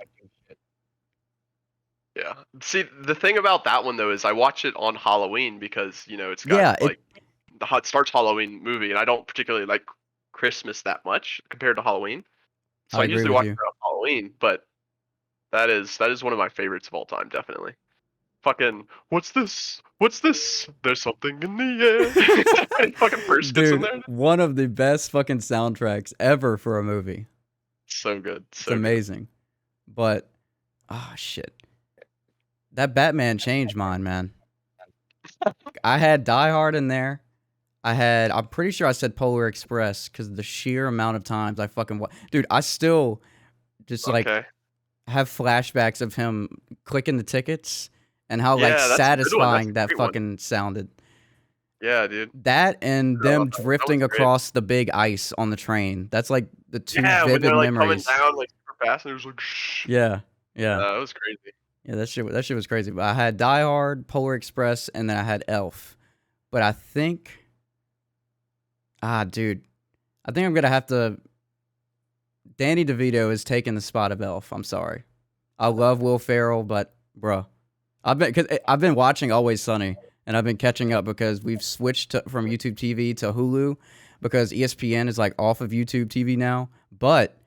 Yeah. See, the thing about that one though is I watch it on Halloween because it's got it starts Halloween movie, and I don't particularly like Christmas that much compared to Halloween. So I I agree usually with watch you. it on Halloween, but that is one of my favorites of all time, definitely. Fucking, what's this? What's this? There's something in the air. Fucking first gets in Dude, there. one of the best fucking soundtracks ever for a movie. So good. It's So good. amazing. But shit. That Batman changed mine, man. I had Die Hard in there. I'm pretty sure I said Polar Express because the sheer amount of times I fucking dude, I still just like Okay. have flashbacks of him clicking the tickets and how Yeah, like that's a good one. satisfying That's a that great one. fucking sounded. Yeah, dude. That and Forgot them about that. That drifting was great. across the big ice on the train. That's like the two Yeah, when vivid they're like memories. coming down like super fast, and it was like, shh. Yeah. Yeah. That was crazy. Yeah, that shit was crazy. But I had Die Hard, Polar Express, and then I had Elf. But I think, dude, I think I'm gonna have to. Danny DeVito is taking the spot of Elf. I'm sorry. I love Will Ferrell, but bro, I've been watching Always Sunny, and I've been catching up because we've switched from YouTube TV to Hulu because ESPN is like off of YouTube TV now. But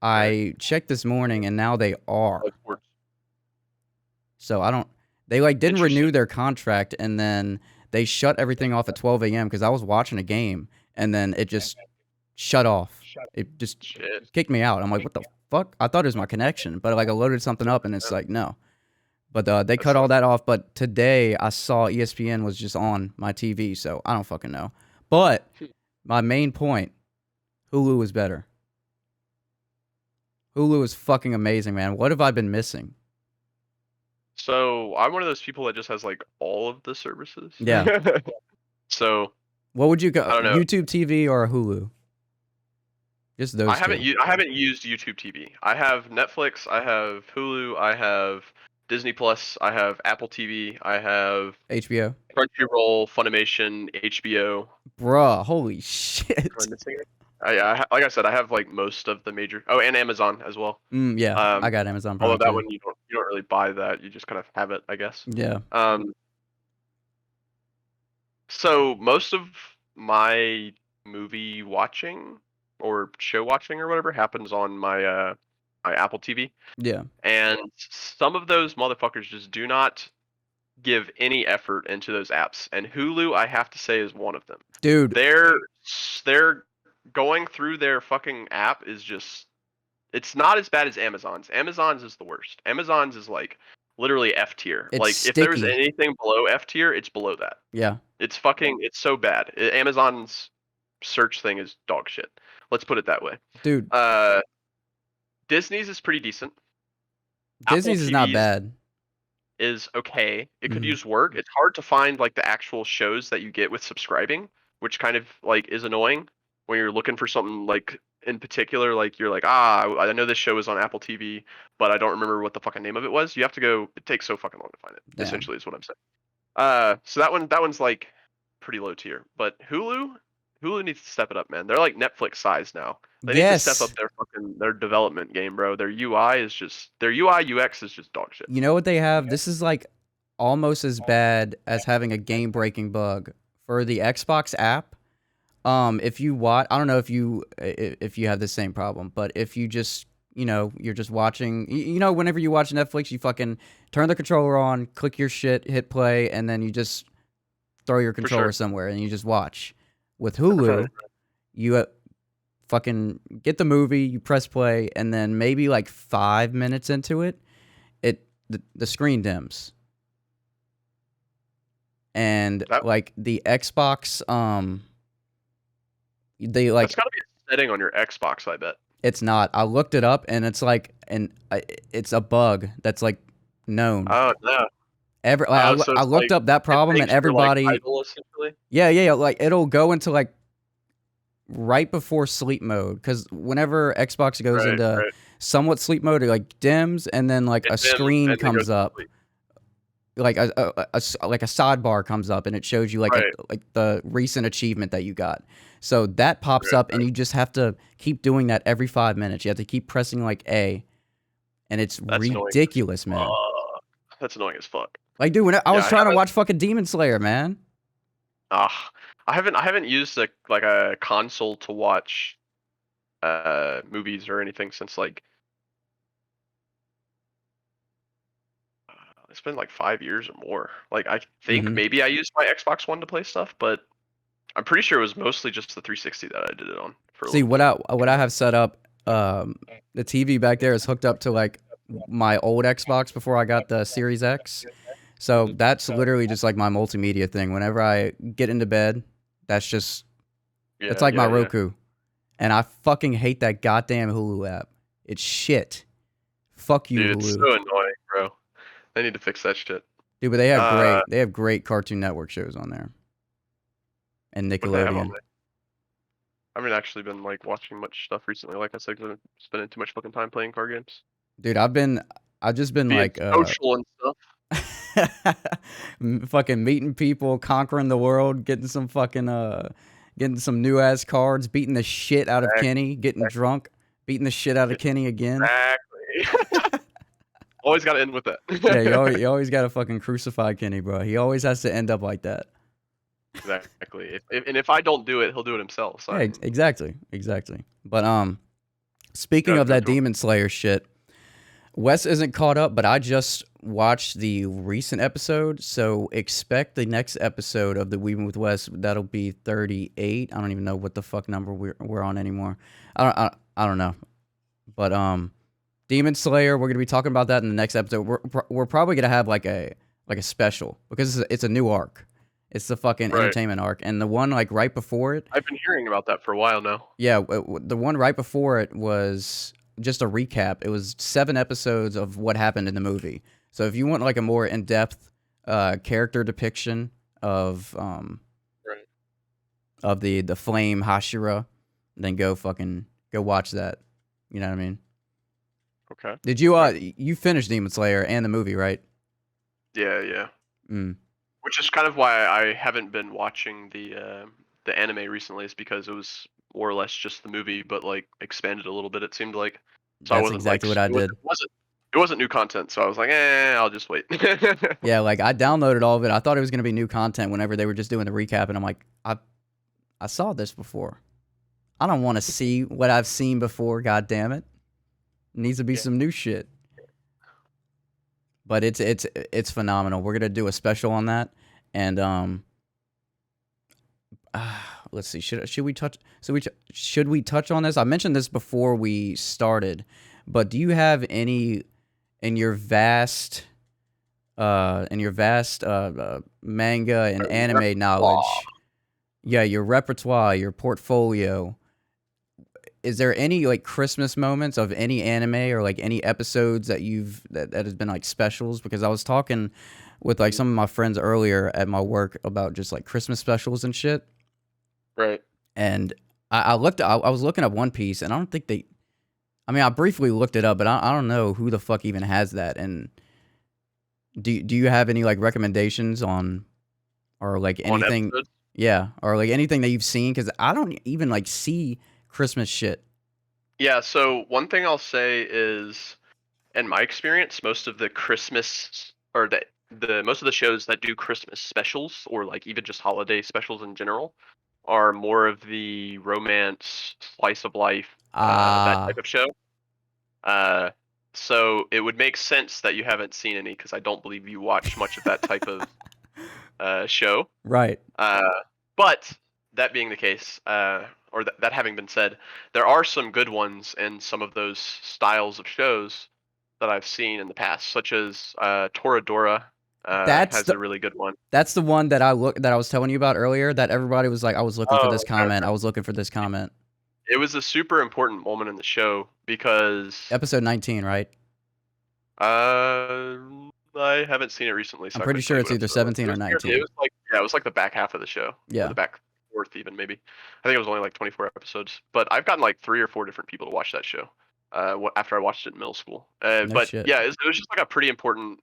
I checked this morning, and now they are. Like, we're- So they like didn't Interesting. renew their contract, and then they shut everything off at 12 a.m. because I was watching a game, and then it just shut off. It just Shit. kicked me out. I'm like, what the fuck? I thought it was my connection, but like I loaded something up, and it's like, no. But they cut all that off. But today I saw ESPN was just on my TV, so I don't fucking know. But my main point, Hulu is better. Hulu is fucking amazing, man. What have I been missing? So I'm one of those people that just has like all of the services. Yeah. So What would you go? I don't know. YouTube TV or Hulu? Just those I haven't two. I haven't used YouTube TV. I have Netflix, I have Hulu, I have Disney Plus, I have Apple TV, I have HBO. Crunchyroll, Funimation, HBO. Bruh, holy shit. Am I missing it? Like I said, I have like most of the major. Oh, and Amazon as well. Yeah, I got Amazon Prime Although that too. one you don't really buy that. You just kind of have it, I guess. Yeah. So most of my movie watching or show watching or whatever happens on my my Apple TV, Yeah. and some of those motherfuckers just do not give any effort into those apps. And Hulu, I have to say, is one of them. Dude. They're going through their fucking app is just, it's not as bad as Amazon's. Amazon's is the worst. Amazon's is like literally F tier. It's Like sticky. if there's anything below F tier, it's below that. Yeah. It's so bad. Amazon's search thing is dog shit. Let's put it that way. Dude. Disney's is pretty decent. Disney's Apple is not TV's bad. is okay. It could Mhm. use work. It's hard to find like the actual shows that you get with subscribing, which kind of like is annoying when you're looking for something like in particular. Like you're like, I know this show is on Apple TV, but I don't remember what the fucking name of it was. You have to go. It takes so fucking long to find it. Yeah. Essentially, is what I'm saying. So that one's like pretty low tier. But Hulu needs to step it up, man. They're like Netflix size now. They need to step up their development game, bro. Their UI UX is just dog shit. You know what they have? This is like almost as bad as having a game-breaking bug for the Xbox app. If you watch, I don't know if you have the same problem, but if you just, you're just watching, whenever you watch Netflix, you fucking turn the controller on, click your shit, hit play, and then you just throw your controller somewhere and you just watch. With Hulu, you fucking get the movie, you press play, and then maybe like 5 minutes into it, the screen dims. And like the Xbox, they like, that's gotta be a setting on your Xbox, I bet. It's not. I looked it up, and it's like, it's a bug that's like known. Oh no. I looked up that problem, and everybody. Like idle, essentially? Yeah. Like it'll go into like right before sleep mode, because whenever Xbox goes into somewhat sleep mode, it like dims, and then like a screen comes up, like a sidebar comes up, and it shows you like like the recent achievement that you got. So that pops up, and you just have to keep doing that every 5 minutes. You have to keep pressing like A, and it's ridiculous, man. That's annoying as fuck. Like, dude, when I was trying to watch fucking Demon Slayer, man. I haven't used a console to watch movies or anything since like it's been like 5 years or more. Like I think maybe I used my Xbox One to play stuff, but I'm pretty sure it was mostly just the 360 that I did it on. See, what I have set up, the TV back there is hooked up to like my old Xbox before I got the Series X. So that's literally just like my multimedia thing. Whenever I get into bed, that's just, it's like my Roku. And I fucking hate that goddamn Hulu app. It's shit. Fuck you, Dude, Hulu. it's so annoying, bro. They need to fix that shit. Dude, but they have great Cartoon Network shows on there. And Nickelodeon. I haven't actually been like watching much stuff recently. Like I said, I've been spending too much fucking time playing card games. Dude, I've just been like social and stuff. Fucking meeting people, conquering the world, getting some fucking getting some new ass cards, beating the shit out of Kenny, getting drunk, beating the shit out of Kenny again. Exactly. Always got to end with that. Yeah, you always got to fucking crucify Kenny, bro. He always has to end up like that. Exactly. If I don't do it, he'll do it himself. So yeah, exactly. But speaking of that Demon Slayer shit, Wes isn't caught up, but I just watched the recent episode, so expect the next episode of the Weebing with Wes. That'll be 38. I don't even know what the fuck number we're on anymore. I don't know. But Demon Slayer, we're gonna be talking about that in the next episode. We're probably gonna have like a special, because it's a new arc. It's the fucking entertainment arc, and the one like right before it. I've been hearing about that for a while now. Yeah, the one right before it was just a recap. It was 7 episodes of what happened in the movie. So if you want like a more in-depth character depiction of Right. of the flame Hashira, then go watch that. You know what I mean? Okay. Did you you finished Demon Slayer and the movie, right? Yeah. Mm. Which is kind of why I haven't been watching the anime recently, is because it was more or less just the movie, but like expanded a little bit. It seemed like, so I That's wasn't like exactly what I did. it wasn't new content. So I was like, I'll just wait. Yeah, like I downloaded all of it. I thought it was gonna be new content whenever they were just doing the recap, and I'm like, I saw this before. I don't want to see what I've seen before. God damn it! Needs to be some new shit. But it's phenomenal. We're gonna do a special on that, and let's see. Should we touch? Should we touch on this? I mentioned this before we started, but do you have any in your vast manga and anime knowledge? Yeah, your repertoire, your portfolio. Is there any like Christmas moments of any anime or like any episodes that that has been like specials? Because I was talking with like some of my friends earlier at my work about just like Christmas specials and shit. Right. And I was looking up One Piece, and I don't think I briefly looked it up, but I don't know who the fuck even has that. And do you have any like recommendations on, or like anything? Episodes? Yeah, or like anything that you've seen? Because I don't even like see Christmas shit. Yeah. So one thing I'll say is, in my experience, most of the Christmas or the most of the shows that do Christmas specials, or like even just holiday specials in general, are more of the romance, slice of life, that type of show. So it would make sense that you haven't seen any, because I don't believe you watch much of that type of show. Right. But that being the case, or that having been said, there are some good ones in some of those styles of shows that I've seen in the past, such as Toradora has a really good one. That's the one that I was telling you about earlier. That everybody was like, I was looking for this comment. Okay. I was looking for this comment. It was a super important moment in the show because Episode 19, right? I haven't seen it recently, so I'm I pretty couldn't sure tell you it's what either episode it was. 17 or 19. It was like the back half of the show. Yeah. Or the back fourth even, maybe. I think it was only like 24 episodes. But I've gotten like 3 or 4 different people to watch that show. After I watched it in middle school. But shit. yeah, it was just like a pretty important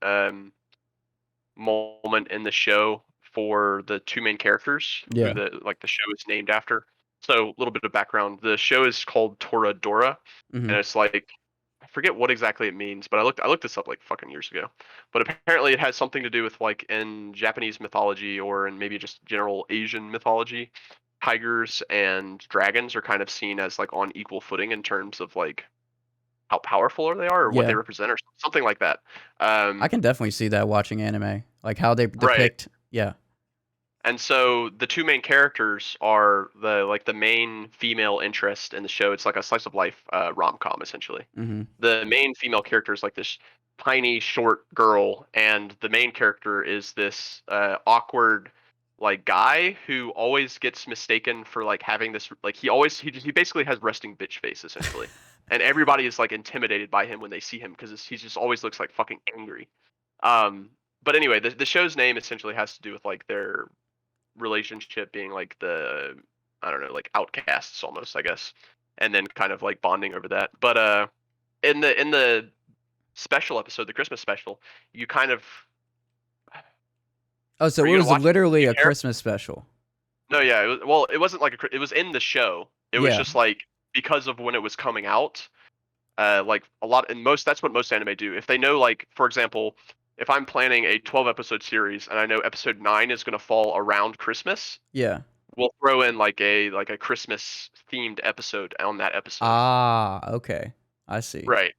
moment in the show for the 2 main characters, Yeah. who the show is named after. So a little bit of background: the show is called Toradora, Mhm. and it's like, I forget what exactly it means, but I looked this up like fucking years ago. But apparently it has something to do with, like, in Japanese mythology, or in maybe just general Asian mythology, tigers and dragons are kind of seen as like on equal footing in terms of like how powerful they are, or what they Yeah. represent, or something like that. I can definitely see that watching anime, like how they depict. Yeah. And so the 2 main characters are the main female interest in the show. It's like a slice of life rom-com, essentially. Mm-hmm. The main female character is like this tiny short girl, and the main character is this awkward like guy who always gets mistaken for like having this, like, he basically has resting bitch face, essentially. And everybody is like intimidated by him when they see him, because he just always looks like fucking angry. But anyway, the show's name essentially has to do with like their relationship being like the, I don't know, like outcasts almost, I guess, and then kind of like bonding over that. But in the special episode, the Christmas special, you kind of, Oh, so Are it you was gonna watch literally the a hair? Christmas special. No, yeah, it wasn't like it was in the show. It was Yeah. just like, because of when it was coming out, like a lot, and that's what most anime do. If they know, like, for example, if I'm planning a 12 episode series and I know episode 9 is going to fall around Christmas, Yeah. we'll throw in like a Christmas themed episode on that episode. Okay. I see. Right.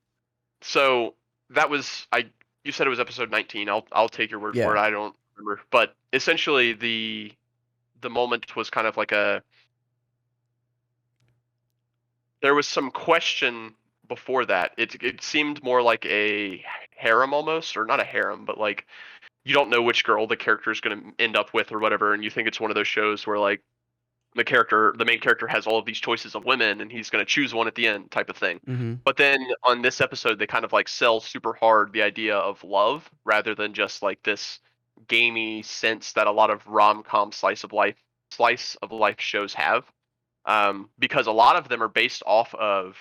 So that was, you said it was episode 19. I'll take your word for it. Yeah. I don't remember. But essentially the moment was kind of like there was some question before that. It seemed more like a harem almost, or not a harem, but like, you don't know which girl the character is going to end up with or whatever, and you think it's one of those shows where like the main character has all of these choices of women, and he's going to choose one at the end, type of thing. Mm-hmm. But then on this episode, they kind of like sell super hard the idea of love rather than just like this gamey sense that a lot of rom-com slice of life shows have. Because a lot of them are based off of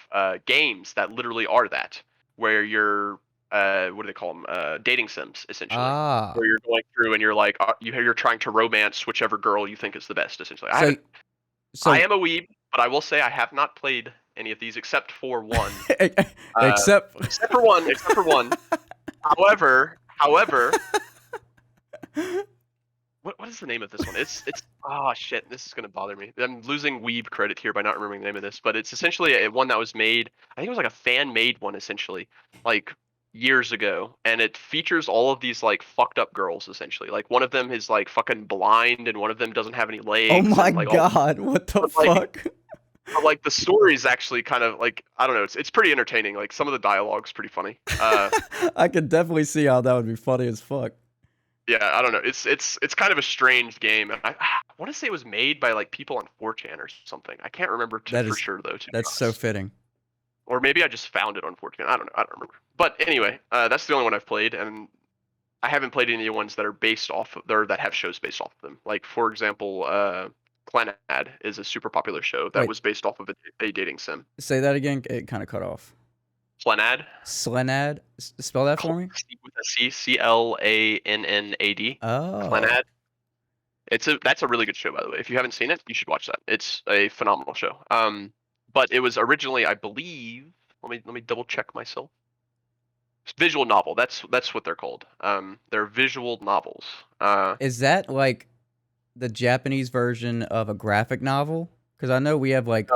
games that literally are that, where you're what do they call them? Dating sims, essentially, Ah. where you're going through and you're like you're trying to romance whichever girl you think is the best, essentially. So I am a weeb, but I will say I have not played any of these except for one. except Except for one. However, what is the name of this one? It's oh shit, this is gonna bother me. I'm losing weeb credit here by not remembering the name of this, but it's essentially a one that was made. I think it was like a fan made one, essentially, like years ago, and it features all of these like fucked up girls, essentially. Like one of them is like fucking blind, and one of them doesn't have any legs. oh my and, like, god, what the but, like, fuck? But like the story is actually kind of like, I don't know, it's pretty entertaining. Like some of the dialogue's pretty funny. I could definitely see how that would be funny as fuck. Yeah, I don't know. It's kind of a strange game. And I want to say it was made by like people on 4chan or something. I can't remember for sure though. That's so fitting. Or maybe I just found it on 4chan. I don't know. I don't remember. But anyway, that's the only one I've played, and I haven't played any of the ones that are based off of, or that have shows based off of them. Like for example, Clanad is a super popular show that was based off of a dating sim. Say that again. It kind of cut off. Clanad. Slenad. Spell that for me. With a C, Clanad. Oh. Clanad. That's a really good show, by the way. If you haven't seen it, you should watch that. It's a phenomenal show. But it was originally, I believe, let me double check myself. Visual novel. That's what they're called. They're visual novels. Is that like the Japanese version of a graphic novel? Because I know we have like.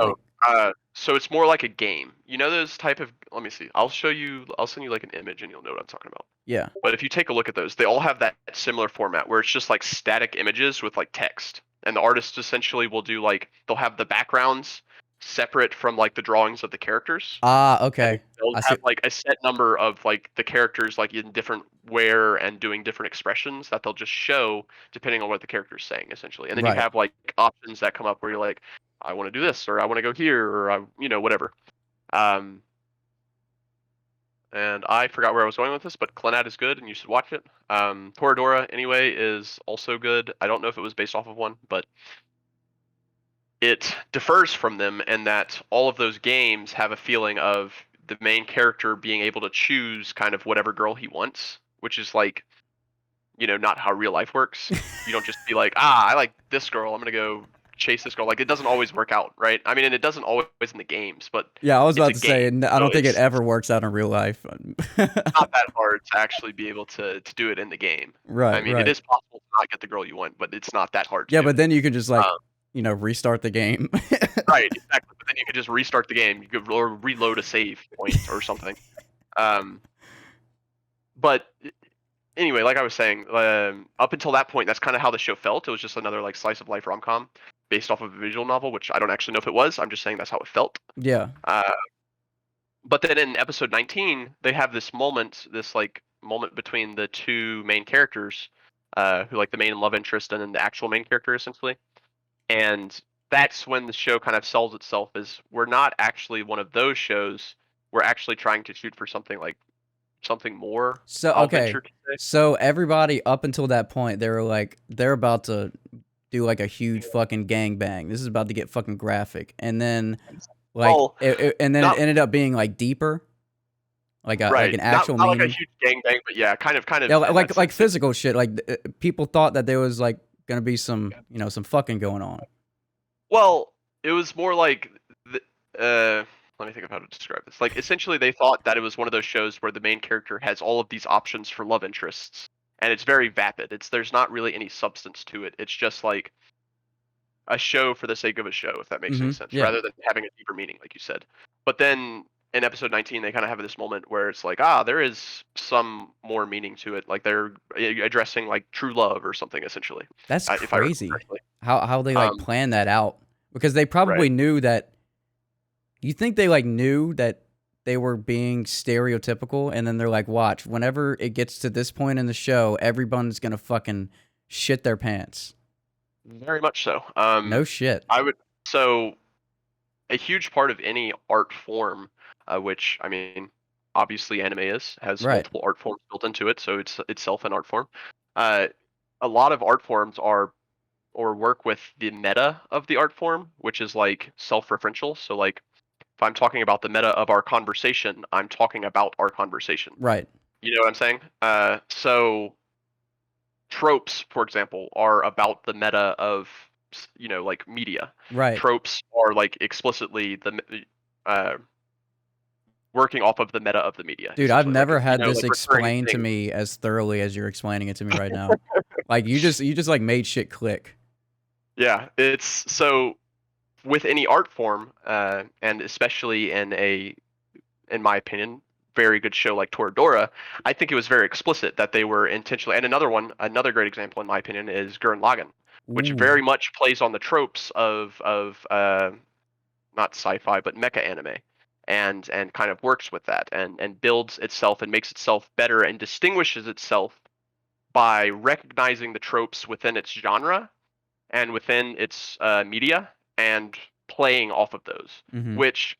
So it's more like a game. You know those type of. Let me see. I'll send you like an image, and you'll know what I'm talking about. Yeah. But if you take a look at those, they all have that similar format where it's just like static images with like text, and the artist essentially will do like they'll have the backgrounds separate from like the drawings of the characters. Ah, okay. They'll have like a set number of like the characters like in different wear and doing different expressions that they'll just show depending on what the character's saying, essentially. And then you have like options that come up where you're like, I want to do this, or I want to go here, or whatever. And I forgot where I was going with this, but Clanad is good and you should watch it. Toradora anyway is also good. I don't know if it was based off of one, but it differs from them in that all of those games have a feeling of the main character being able to choose kind of whatever girl he wants, which is like, not how real life works. You don't just be like, I like this girl, I'm going to go chase this girl. Like, it doesn't always work out, right? I mean, and it doesn't always in the games, but yeah, I was about to say, I don't think it ever works out in real life. It's not that hard to actually be able to do it in the game. Right. I mean, it is possible to not get the girl you want, but it's not that hard to do. But then you could just like, restart the game. Right, exactly. But then you could just restart the game. You could reload a save point or something. But anyway, like I was saying, up until that point, that's kind of how the show felt. It was just another like slice of life rom-com based off of a visual novel, which I don't actually know if it was. I'm just saying that's how it felt. Yeah. But then in episode 19, they have this moment between the two main characters, who like the main love interest and then the actual main character essentially. And that's when the show kind of sells itself as we're not actually one of those shows. We're actually trying to shoot for something more. So okay. So everybody up until that point, they were like, they're about to do like a huge fucking gangbang. This is about to get fucking graphic. And then like it ended up being like deeper. Like an actual not like a huge gangbang, but yeah, kind of. Yeah, like physical shit. Like people thought that there was like gonna be some some fucking going on. Well, it was more like let me think of how to describe this. Like essentially they thought that it was one of those shows where the main character has all of these options for love interests, and it's very vapid. There's not really any substance to it. It's just like a show for the sake of a show, if that makes any sense, rather than having a deeper meaning, like you said. But then in episode 19, they kind of have this moment where it's like, there is some more meaning to it. Like they're addressing like true love or something, essentially. That's crazy. How they like plan that out, because they probably knew that. You think they like knew that they were being stereotypical, and then they're like, watch, whenever it gets to this point in the show, everyone's gonna fucking shit their pants. Very much so. No shit. I would so a huge part of any art form, which I mean, obviously anime has Right. multiple art forms built into it, so it's itself an art form. Uh, a lot of art forms are or work with the meta of the art form, which is like self-referential. So like if I'm talking about the meta of our conversation, I'm talking about our conversation. Right. You know what I'm saying? So tropes, for example, are about the meta of like media. Right. Tropes are like explicitly uh, working off of the meta of the media. Dude, I've Essentially, like never had this like recurring explained to things. me as thoroughly as you're explaining it to me right now. Like you just like made shit click. Yeah, it's so with any art form, and especially in my opinion, very good show like Toradora, I think it was very explicit that they were intentionally. And another great example in my opinion is Gurren Lagann, which Ooh. very much plays on the tropes of not sci-fi but mecha anime, and kind of works with that and builds itself and makes itself better and distinguishes itself by recognizing the tropes within its genre and within its media and playing off of those, Mm-hmm. which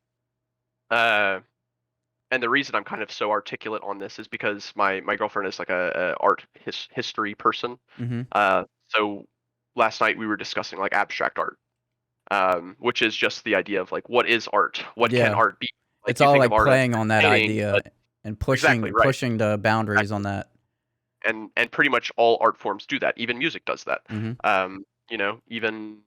and the reason I'm kind of so articulate on this is because my girlfriend is like a art history person. Mm-hmm. So last night we were discussing like abstract art, which is just the idea of like what is art? What can Yeah. art be? Like It's you all think like of art as playing on that painting, idea but and exactly right. pushing the boundaries on that. And pretty much all art forms do that. Even music does that. Mm-hmm. Even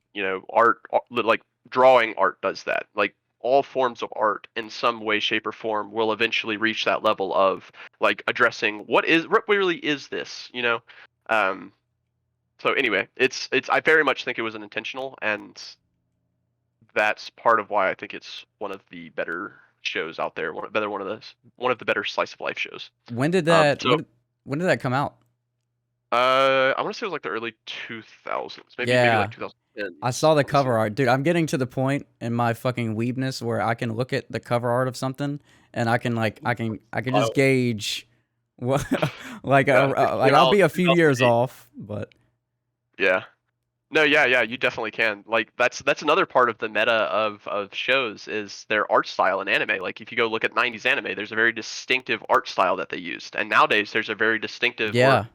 art like drawing art does that. Like all forms of art in some way, shape, or form will eventually reach that level of like addressing what really is this, So anyway, it's I very much think it was an intentional, and that's part of why I think it's one of the better shows out there. One of the better slice of life shows. When did Um, that so when did that come out? I want to say it was like the early 2000s, maybe like Yeah. 2010s. I saw the I wanna say. cover art. Dude, I'm getting to the point in my fucking weebness where I can look at the cover art of something and I can just Oh, gauge what like yeah, it like came I'll out be a few years 2008. off, but Yeah. No, yeah, you definitely can. Like that's another part of the meta of shows is their art style in anime. Like if you go look at 90s anime, there's a very distinctive art style that they used. And nowadays there's a very distinctive, or yeah.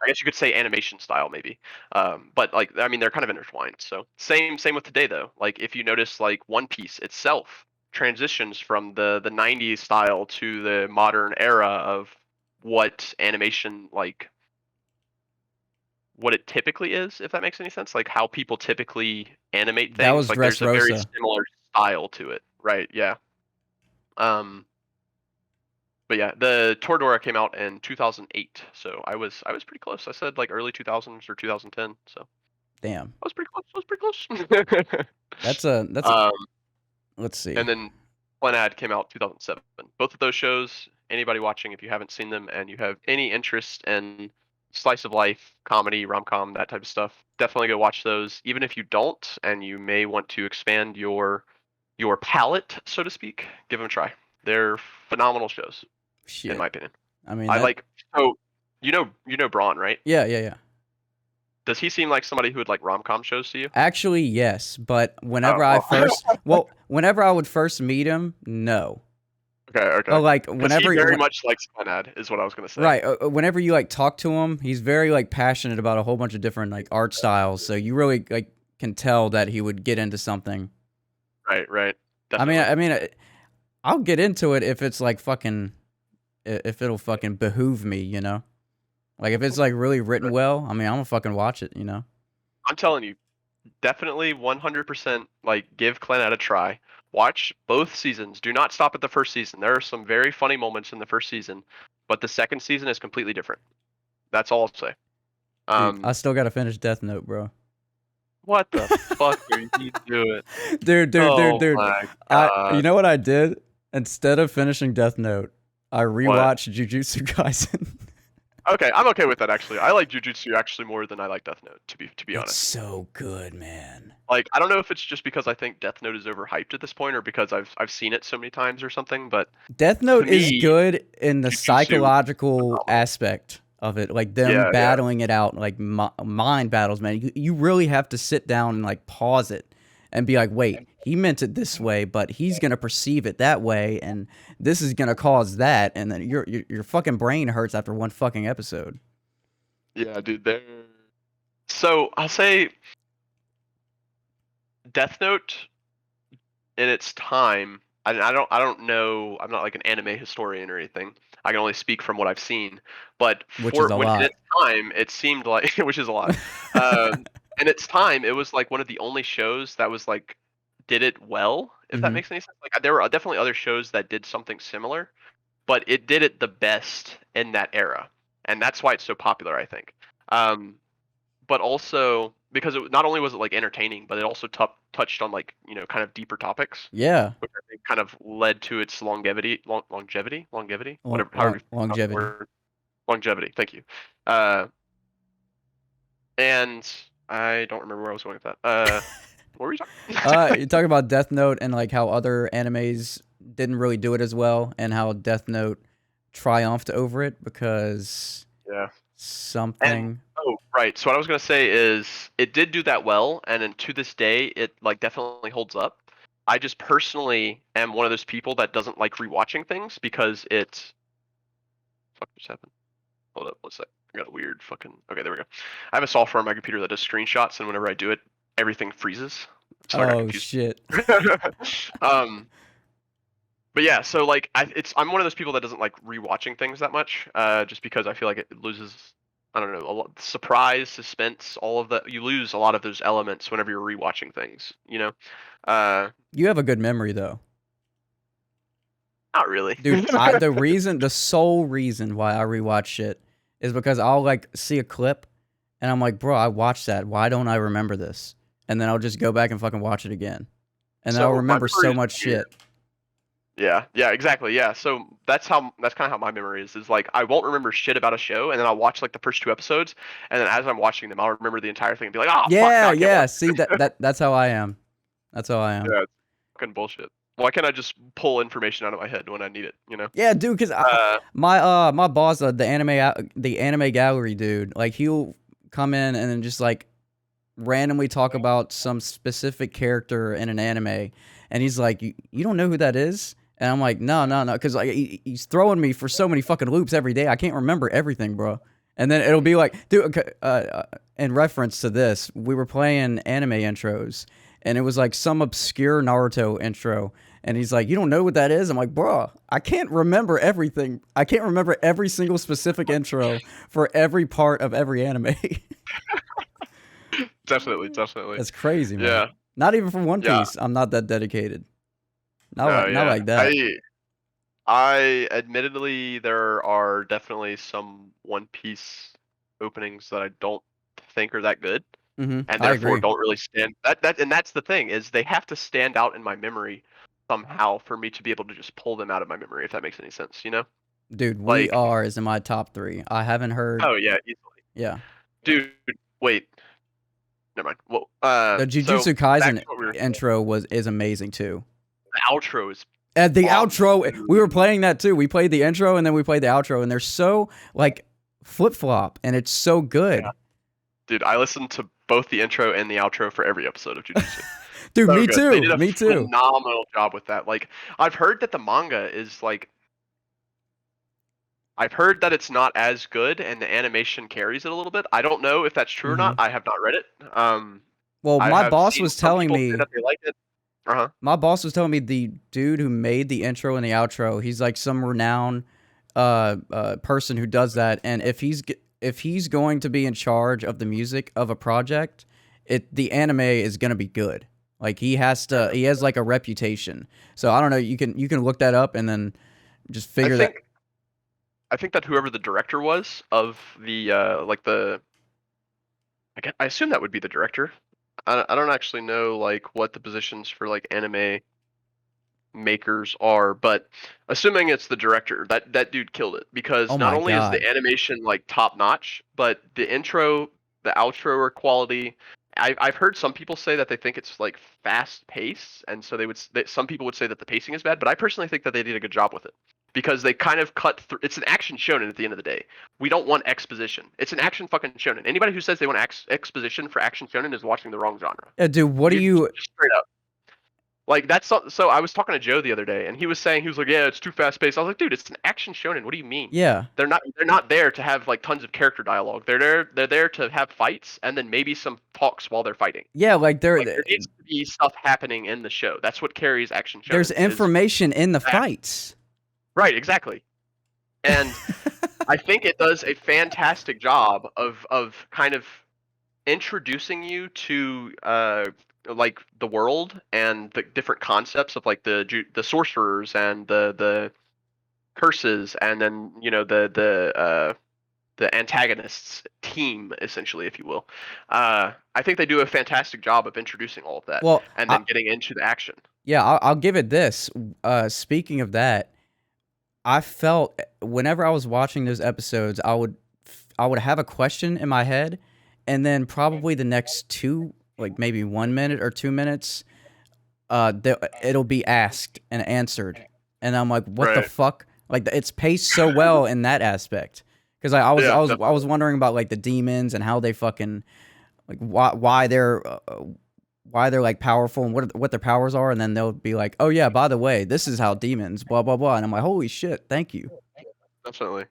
I guess you could say animation style maybe. But like I mean they're kind of intertwined. So same with today though. Like if you notice like One Piece itself transitions from the 90s style to the modern era of what animation like what it typically is, if that makes any sense. Like how people typically animate That things. was Like there's a very Dressrosa. similar style to it. Right, yeah. Um but yeah, the Toradora came out in 2008. So I was pretty close. I said like early 2000s or 2010. So Damn. I was pretty close. I was pretty close. That's a um let's see. and then Planad came out 2007. Both of those shows, anybody watching, if you haven't seen them and you have any interest in slice of life, comedy, rom-com, that type of stuff, definitely go watch those. Even if you don't and you may want to expand your palette, so to speak, give them a try. They're phenomenal shows, in Shit. my opinion. I mean I that like so you know Braun, right? yeah. Does he seem like somebody who would like rom-com shows to you? Actually, yes, but Oh, whenever I would first meet him, no. okay. But like Because he very much likes Planad, is what I was gonna say. right, whenever you like talk to him, he's very like passionate about a whole bunch of different like art styles. So you really like can tell that he would get into something. Right. I mean, Definitely. I'll get into it if it's like fucking if it'll fucking behoove me, you know. Like if it's like really written well, I mean, I'm gonna fucking watch it, you know. I'm telling you, definitely 100% like give Clannad a try. Watch both seasons. Do not stop at the first season. There are some very funny moments in the first season, but the second season is completely different. That's all I'll say. Dude, I still gotta finish Death Note, bro. What the fuck are you doing? Dude. Oh my You god. know what I did? Instead of finishing Death Note, I What? rewatched Jujutsu Kaisen. Okay, I'm okay with that actually. I like Jujutsu actually more than I like Death Note, to be It's honest. so good, man. Like I don't know if it's just because I think Death Note is overhyped at this point or because I've seen it so many times or something, but Death to Note is me, good in the Jujutsu is psychological phenomenal. aspect of it, like them Yeah, battling it out, like mind battles, man. You really have to sit down and like pause it and be like, wait, he meant it this way, but he's gonna perceive it that way, and this is gonna cause that, and then your fucking brain hurts after one fucking episode. yeah, dude. There. So I'll say Death Note in its time. I don't know. I'm not like an anime historian or anything. I can only speak from what I've seen. But Which is a when in lot. its time, it seemed like which is a lot. In its time, it was like one of the only shows that was like did it well. If that Mhm. makes any sense. Like there were definitely other shows that did something similar, but it did it the best in that era, and that's why it's so popular, I think. But also because not only was it like entertaining, but it also touched on like kind of deeper topics, Yeah, which I think kind of led to its longevity, whatever, however you pronounce the longevity. word. Longevity. Thank you. Uh, and I don't remember where I was going with that. What were we talking? You talk about Death Note and like how other animes didn't really do it as well, and how Death Note triumphed over it because Yeah. something. Oh, right. So what I was gonna say is it did do that well, and then to this day, it like definitely holds up. I just personally am one of those people that doesn't like rewatching things because it. Fuck just happened. Hold up, one sec. I got a weird fucking. Okay, there we go. I have a software on my computer that does screenshots, and whenever I do it, everything freezes. So I got Oh confused. shit. But yeah, so like I'm one of those people that doesn't like rewatching things that much, just because I feel like it loses. I don't know, a lot, surprise, suspense, all of that. You lose a lot of those elements whenever you're rewatching things. You have a good memory though. Not really, Dude, the sole reason why I rewatch shit is because I'll like see a clip and I'm like, bro, I watched that. Why don't I remember this? And then I'll just go back and fucking watch it again. And then I'll So my remember so memory's much weird. shit. Yeah, exactly. Yeah, so that's kind of how my memory is. Is like I won't remember shit about a show, and then I'll watch like the first 2 episodes, and then as I'm watching them, I'll remember the entire thing and be like, oh fuck, now Yeah, I can't yeah. watch. See that's how I am. That's how I am. Yeah, it's fucking bullshit. Why can't I just pull information out of my head when I need it? Yeah, dude, cuz my boss, the anime gallery dude, like he'll come in and then just like randomly talk about some specific character in an anime, and he's like, "You don't know who that is?" And I'm like, "No, because like he's throwing me for so many fucking loops every day. I can't remember everything, bro." And then it'll be like, dude, okay, in reference to this, we were playing anime intros, and it was like some obscure Naruto intro. And he's like, "You don't know what that is?" I'm like, "Bro, I can't remember everything. I can't remember every single specific intro for every part of every anime." Definitely. That's crazy, man. Yeah. Not even for One Yeah. Piece, I'm not that dedicated. No, Not yeah. like that. I admittedly there are definitely some One Piece openings that I don't think are that good, and I therefore agree. don't really stand and that's the thing is they have to stand out in my memory somehow for me to be able to just pull them out of my memory, if that makes any sense? Dude, We Like, Are is in my top 3. I haven't heard. oh yeah, easily. Yeah. Dude, wait. Never mind. Well, The so Jujutsu back Kaisen to what we were saying. intro is amazing too. The outro is And the bomb, outro, dude. we were playing that too. We played the intro and then we played the outro, and they're so like flip-flop, and it's so good. Yeah. Dude, I listened to both the intro and the outro for every episode of Jujutsu. Dude, So me good. too. They did a Me too. phenomenal job with that. Like, I've heard that the manga is like, I've heard that it's not as good, and the animation carries it a little bit. I don't know if that's true or not. I have not read it. Well, I my have boss seen was some telling people say me that they like it. My boss was telling me the dude who made the intro and the outro, he's like some renowned person who does that, and if he's going to be in charge of the music of a project, the anime is going to be good. Like he has like a reputation. So I don't know, you can look that up and then just figure that. I think that whoever the director was of the I assume that would be the director. I don't actually know like what the positions for like anime makers are, but assuming it's the director, that dude killed it because Oh not my only is the God. animation like top notch, but the intro, the outro are quality. I've heard some people say that they think it's like fast paced, and so some people would say that the pacing is bad, but I personally think that they did a good job with it. because they kind of cut through. It's an action shonen at the end of the day. We don't want exposition. It's an action fucking shonen. Anybody who says they want exposition for action shonen is watching the wrong genre. Dude, what do you? Just straight up. Like that's so. I was talking to Joe the other day, and he was like, "Yeah, it's too fast paced." I was like, "Dude, it's an action shonen. What do you mean?" Yeah. They're not there to have like tons of character dialogue. They're there to have fights and then maybe some talks while they're fighting. Yeah, like there needs to be stuff happening in the show. That's what carries action shonen. There's information in the fights. Right, exactly. And I think it does a fantastic job of kind of introducing you to like the world and the different concepts of like the sorcerers and the curses, and then the antagonists team, essentially, if you will. I think they do a fantastic job of introducing all of that, well, and then getting into the action. Yeah, I'll give it this. Speaking of that, I felt whenever I was watching those episodes, I would have a question in my head, and then probably the next two, like maybe 1 minute or 2 minutes, it'll be asked and answered, and I'm like, what the fuck? Like it's paced so well in that aspect, because I was wondering about like the demons and how they fucking like why they're like powerful and what their powers are, and then they'll be like, oh yeah, by the way, this is how demons blah blah blah, and I'm like, holy shit, thank you. Definitely.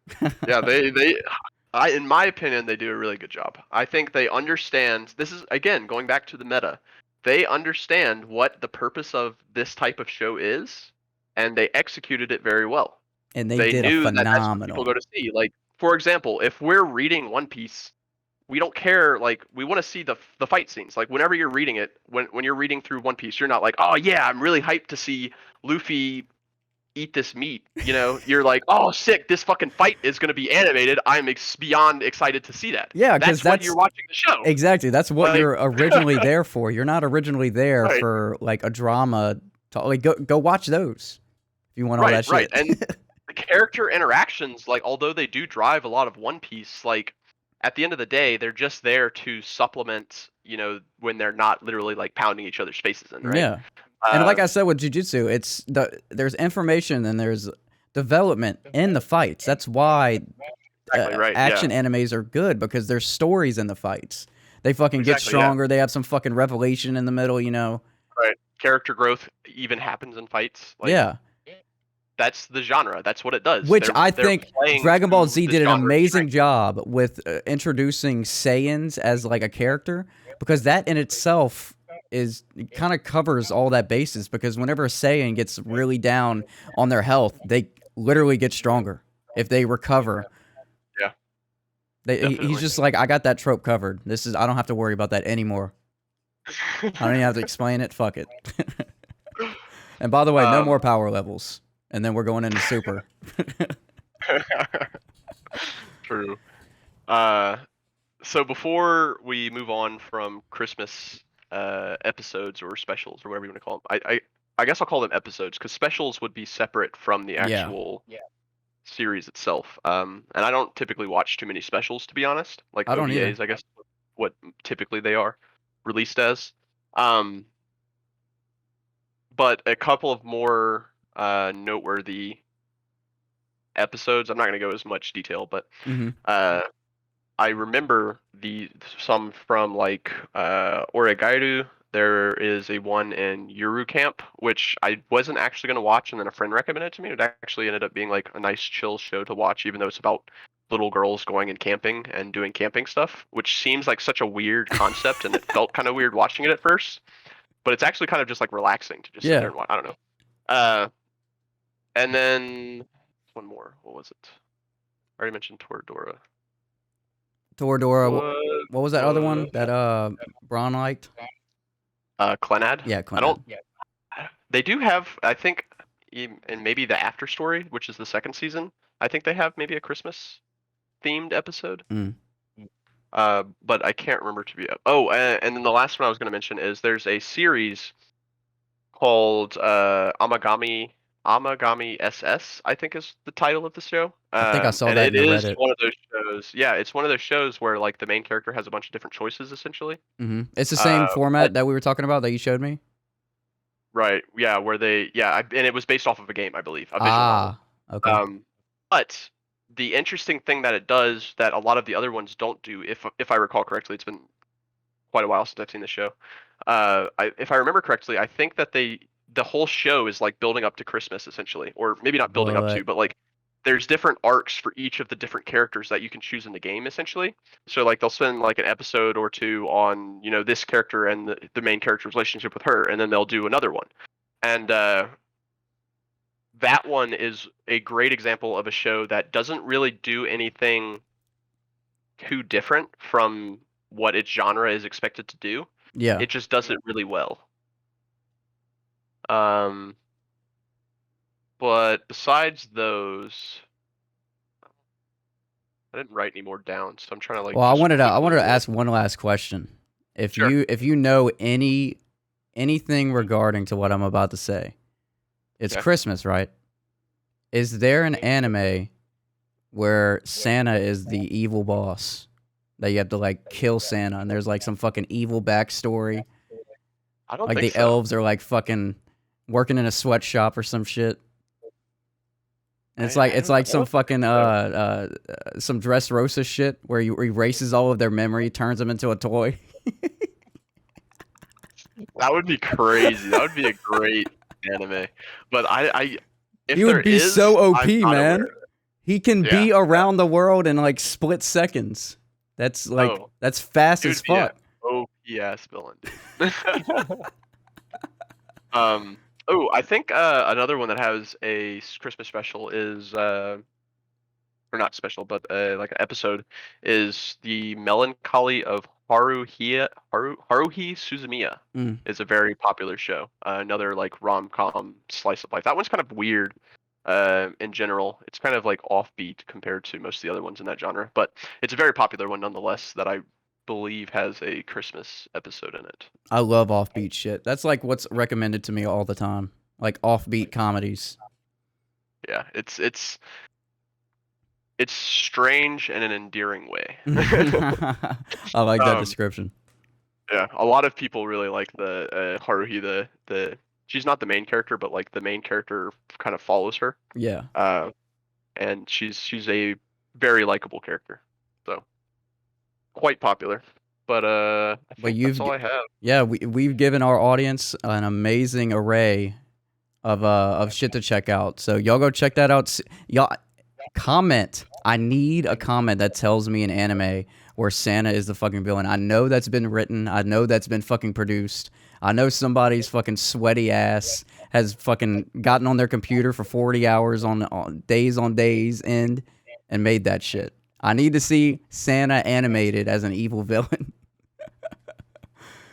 Yeah, in my opinion, they do a really good job. I think they understand. This is again going back to the meta. They understand what the purpose of this type of show is, and they executed it very well. And they did a phenomenal. That that's what people go to see. Like, for example, if we're reading One Piece, we don't care. Like, we want to see the fight scenes. Like, whenever you're reading it, when you're reading through One Piece, you're not like, oh yeah, I'm really hyped to see Luffy eat this meat. You know, you're like, oh sick, this fucking fight is going to be animated. I'm beyond excited to see that. Yeah, because that's when you're watching the show. Exactly, that's what you're originally there for. You're not originally there for like a drama. Like, go watch those if you want all that shit. Right, and the character interactions, like, although they do drive a lot of One Piece, like, at the end of the day, they're just there to supplement, when they're not literally, like, pounding each other's faces in, right? Yeah. And like I said with Jujutsu, there's information and there's development in the fights. That's why action animes are good, because there's stories in the fights. They fucking get stronger. Yeah. They have some fucking revelation in the middle, Right. Character growth even happens in fights. Like, yeah. That's the genre. That's what it does. Which I think Dragon Ball Z did an amazing job with introducing Saiyans as like a character, because that in itself kind of covers all that basis, because whenever a Saiyan gets really down on their health, they literally get stronger if they recover. Yeah. He's just like, I got that trope covered. I don't have to worry about that anymore. I don't even have to explain it. Fuck it. And by the way, no more power levels. And then we're going into super. True. So before we move on from Christmas episodes or specials or whatever you want to call them, I guess I'll call them episodes, because specials would be separate from the actual series itself. And I don't typically watch too many specials, to be honest. Like I don't OVAs, either. I guess what typically they are released as. But a couple of more noteworthy episodes. I'm not going to go as much detail, but I remember some from like Oregairu. There is a one in Yuru Camp, which I wasn't actually going to watch, and then a friend recommended it to me. It actually ended up being like a nice chill show to watch, even though it's about little girls going and camping and doing camping stuff, which seems like such a weird concept, and it felt kind of weird watching it at first. But it's actually kind of just like relaxing to just sit there and watch. I don't know. And then one more. What was it? I already mentioned Toradora. What was that other one that Braun liked? Clenad. Yeah, Clenad. They do have, I think, and maybe the After Story, which is the second season. I think they have maybe a Christmas themed episode. But I can't remember to be. Oh, and then the last one I was going to mention is there's a series called Amagami SS, I think is the title of the show. I think I saw that in the Reddit. It is one of those shows. Yeah, it's one of those shows where like the main character has a bunch of different choices, essentially. It's the same format that we were talking about that you showed me. Right. Yeah. Where and it was based off of a game, I believe. A visual novel. Okay. But the interesting thing that it does that a lot of the other ones don't do, if I recall correctly, it's been quite a while since I've seen the show. If I remember correctly, I think that the whole show is like building up to Christmas essentially, or maybe not building up to, But but like there's different arcs for each of the different characters that you can choose in the game essentially. So like they'll spend like an episode or two on this character and the main character's relationship with her, and then they'll do another one, and that one is a great example of a show that doesn't really do anything too different from what its genre is expected to do. yeah. It just does it really well. But besides those, I didn't write any more down, so I'm trying to like. Well, I just wanted to quickly- ask one last question. If Sure. you know anything regarding to what I'm about to say, it's Okay. Christmas, right? Is there an anime where Santa is the evil boss that you have to like kill Santa, and there's like some fucking evil backstory? I don't Like think the so. elves are like fucking working in a sweatshop or some shit. And it's I like don't some think fucking so. some Dressrosa shit where you erases all of their memory, turns them into a toy. That would be crazy. That would be a great anime. But if He there would be is, so OP, I'm not man. aware of it. He can be Yeah. around the world in like split seconds. That's like Oh. that's fast He as would be a fuck. OP ass villain, dude. Oh, I think another one that has a Christmas special is or not special, but like an episode is the Melancholy of Haruhi Suzumiya. Mm. Is a very popular show. Another like rom-com slice of life. That one's kind of weird in general. It's kind of like offbeat compared to most of the other ones in that genre, but it's a very popular one nonetheless that I believe has a Christmas episode in it. I love offbeat shit. That's like what's recommended to me all the time. Like offbeat comedies. Yeah, it's strange in an endearing way. I like that description. Yeah, a lot of people really like the Haruhi. The she's not the main character, but like the main character kind of follows her. Yeah. And she's a very likable character, so quite popular. But I think that's all I have. Yeah, we've given our audience an amazing array of shit to check out. So y'all go check that out. Y'all comment. I need a comment that tells me an anime where Santa is the fucking villain. I know that's been written. I know that's been fucking produced. I know somebody's fucking sweaty ass has fucking gotten on their computer for 40 hours on days end and made that shit. I need to see Santa animated as an evil villain.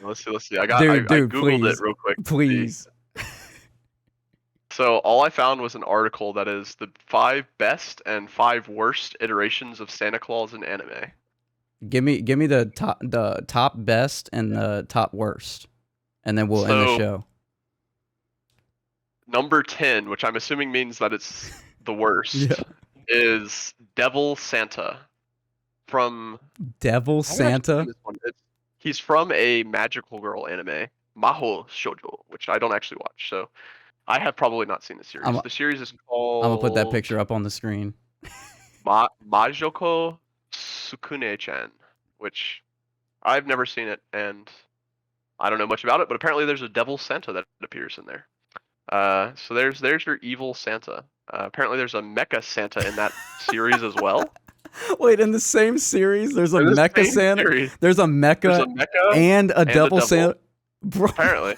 Let's see. I Dude, Googled please. it real quick. Please. So all I found was an article that is the 5 best and 5 worst iterations of Santa Claus in anime. Give me the top best and the top worst, and then we'll end the So- show. Number 10, which I'm assuming means that it's the worst, Yeah. is Devil Santa from Devil I've actually Santa. seen this one. He's from a magical girl anime, Maho Shoujo, which I don't actually watch. So I have probably not seen the series. I'm- The series is called I'm gonna put that picture up on the screen. Majoko Sukune-chan, which I've never seen it, and I don't know much about it, but apparently there's a devil Santa that appears in there. So there's your evil Santa. Apparently there's a mecha Santa in that series as well. Wait, in the same series, there's a In the mecha same Santa. series, There's a there's mecha a mecha, and a devil devil. Santa. Bro, apparently.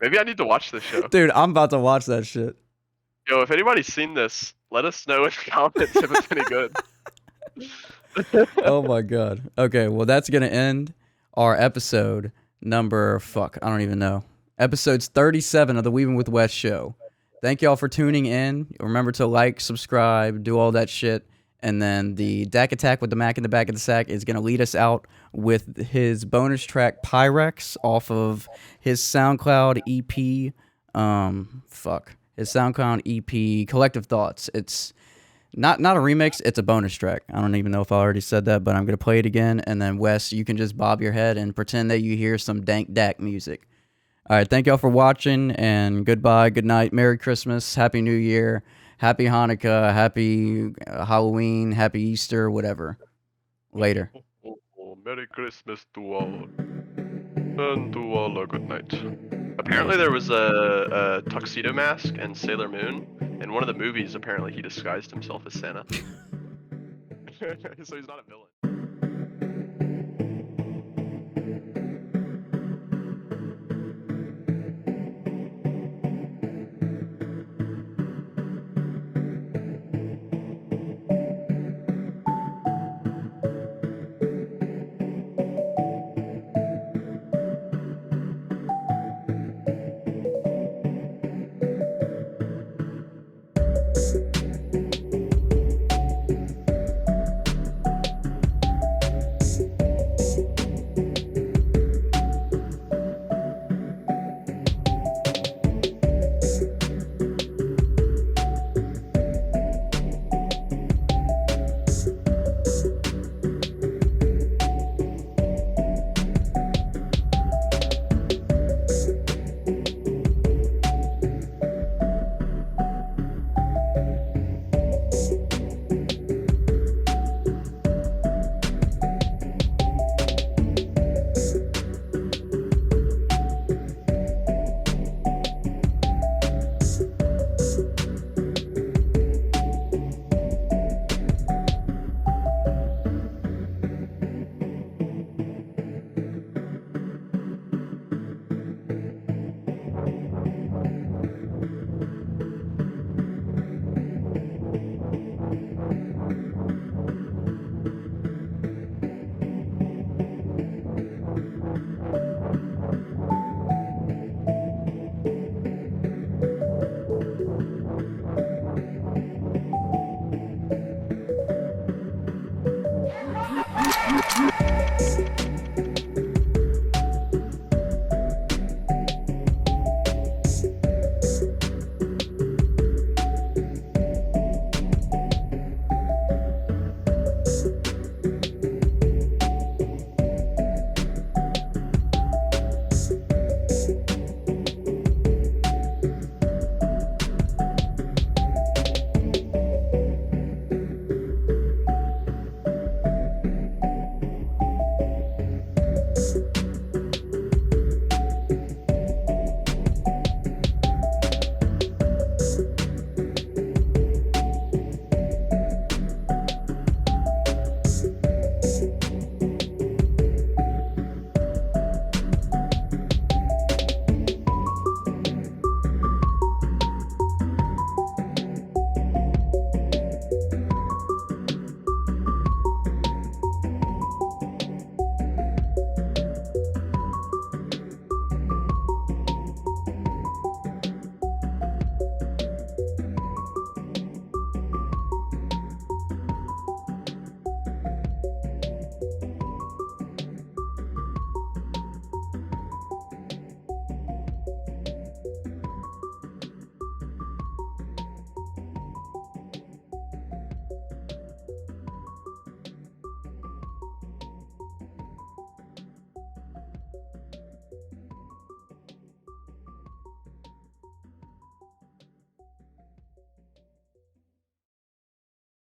Maybe I need to watch this show. dude, I'm about to watch that shit. Yo, if anybody's seen this, let us know in the comments if it's any good. Oh my god. Okay, well that's gonna end our episode number I don't even know. Episodes 37 of the Weebing with Wes show. Thank y'all for tuning in. Remember to like, subscribe, do all that shit. And then the DAC Attack with the Mac in the back of the sack is going to lead us out with his bonus track Pyrex off of his SoundCloud EP. His SoundCloud EP, Collective Thoughts. It's not a remix, it's a bonus track. I don't even know if I already said that, but I'm going to play it again. And then, Wes, you can just bob your head and pretend that you hear some dank DAC music. All right, thank y'all for watching, and goodbye, good night, Merry Christmas, Happy New Year, Happy Hanukkah, happy Halloween, happy Easter, whatever. Later. Merry Christmas to all. And to all a good night. Apparently there was a tuxedo mask in Sailor Moon. In one of the movies, apparently he disguised himself as Santa. So he's not a villain.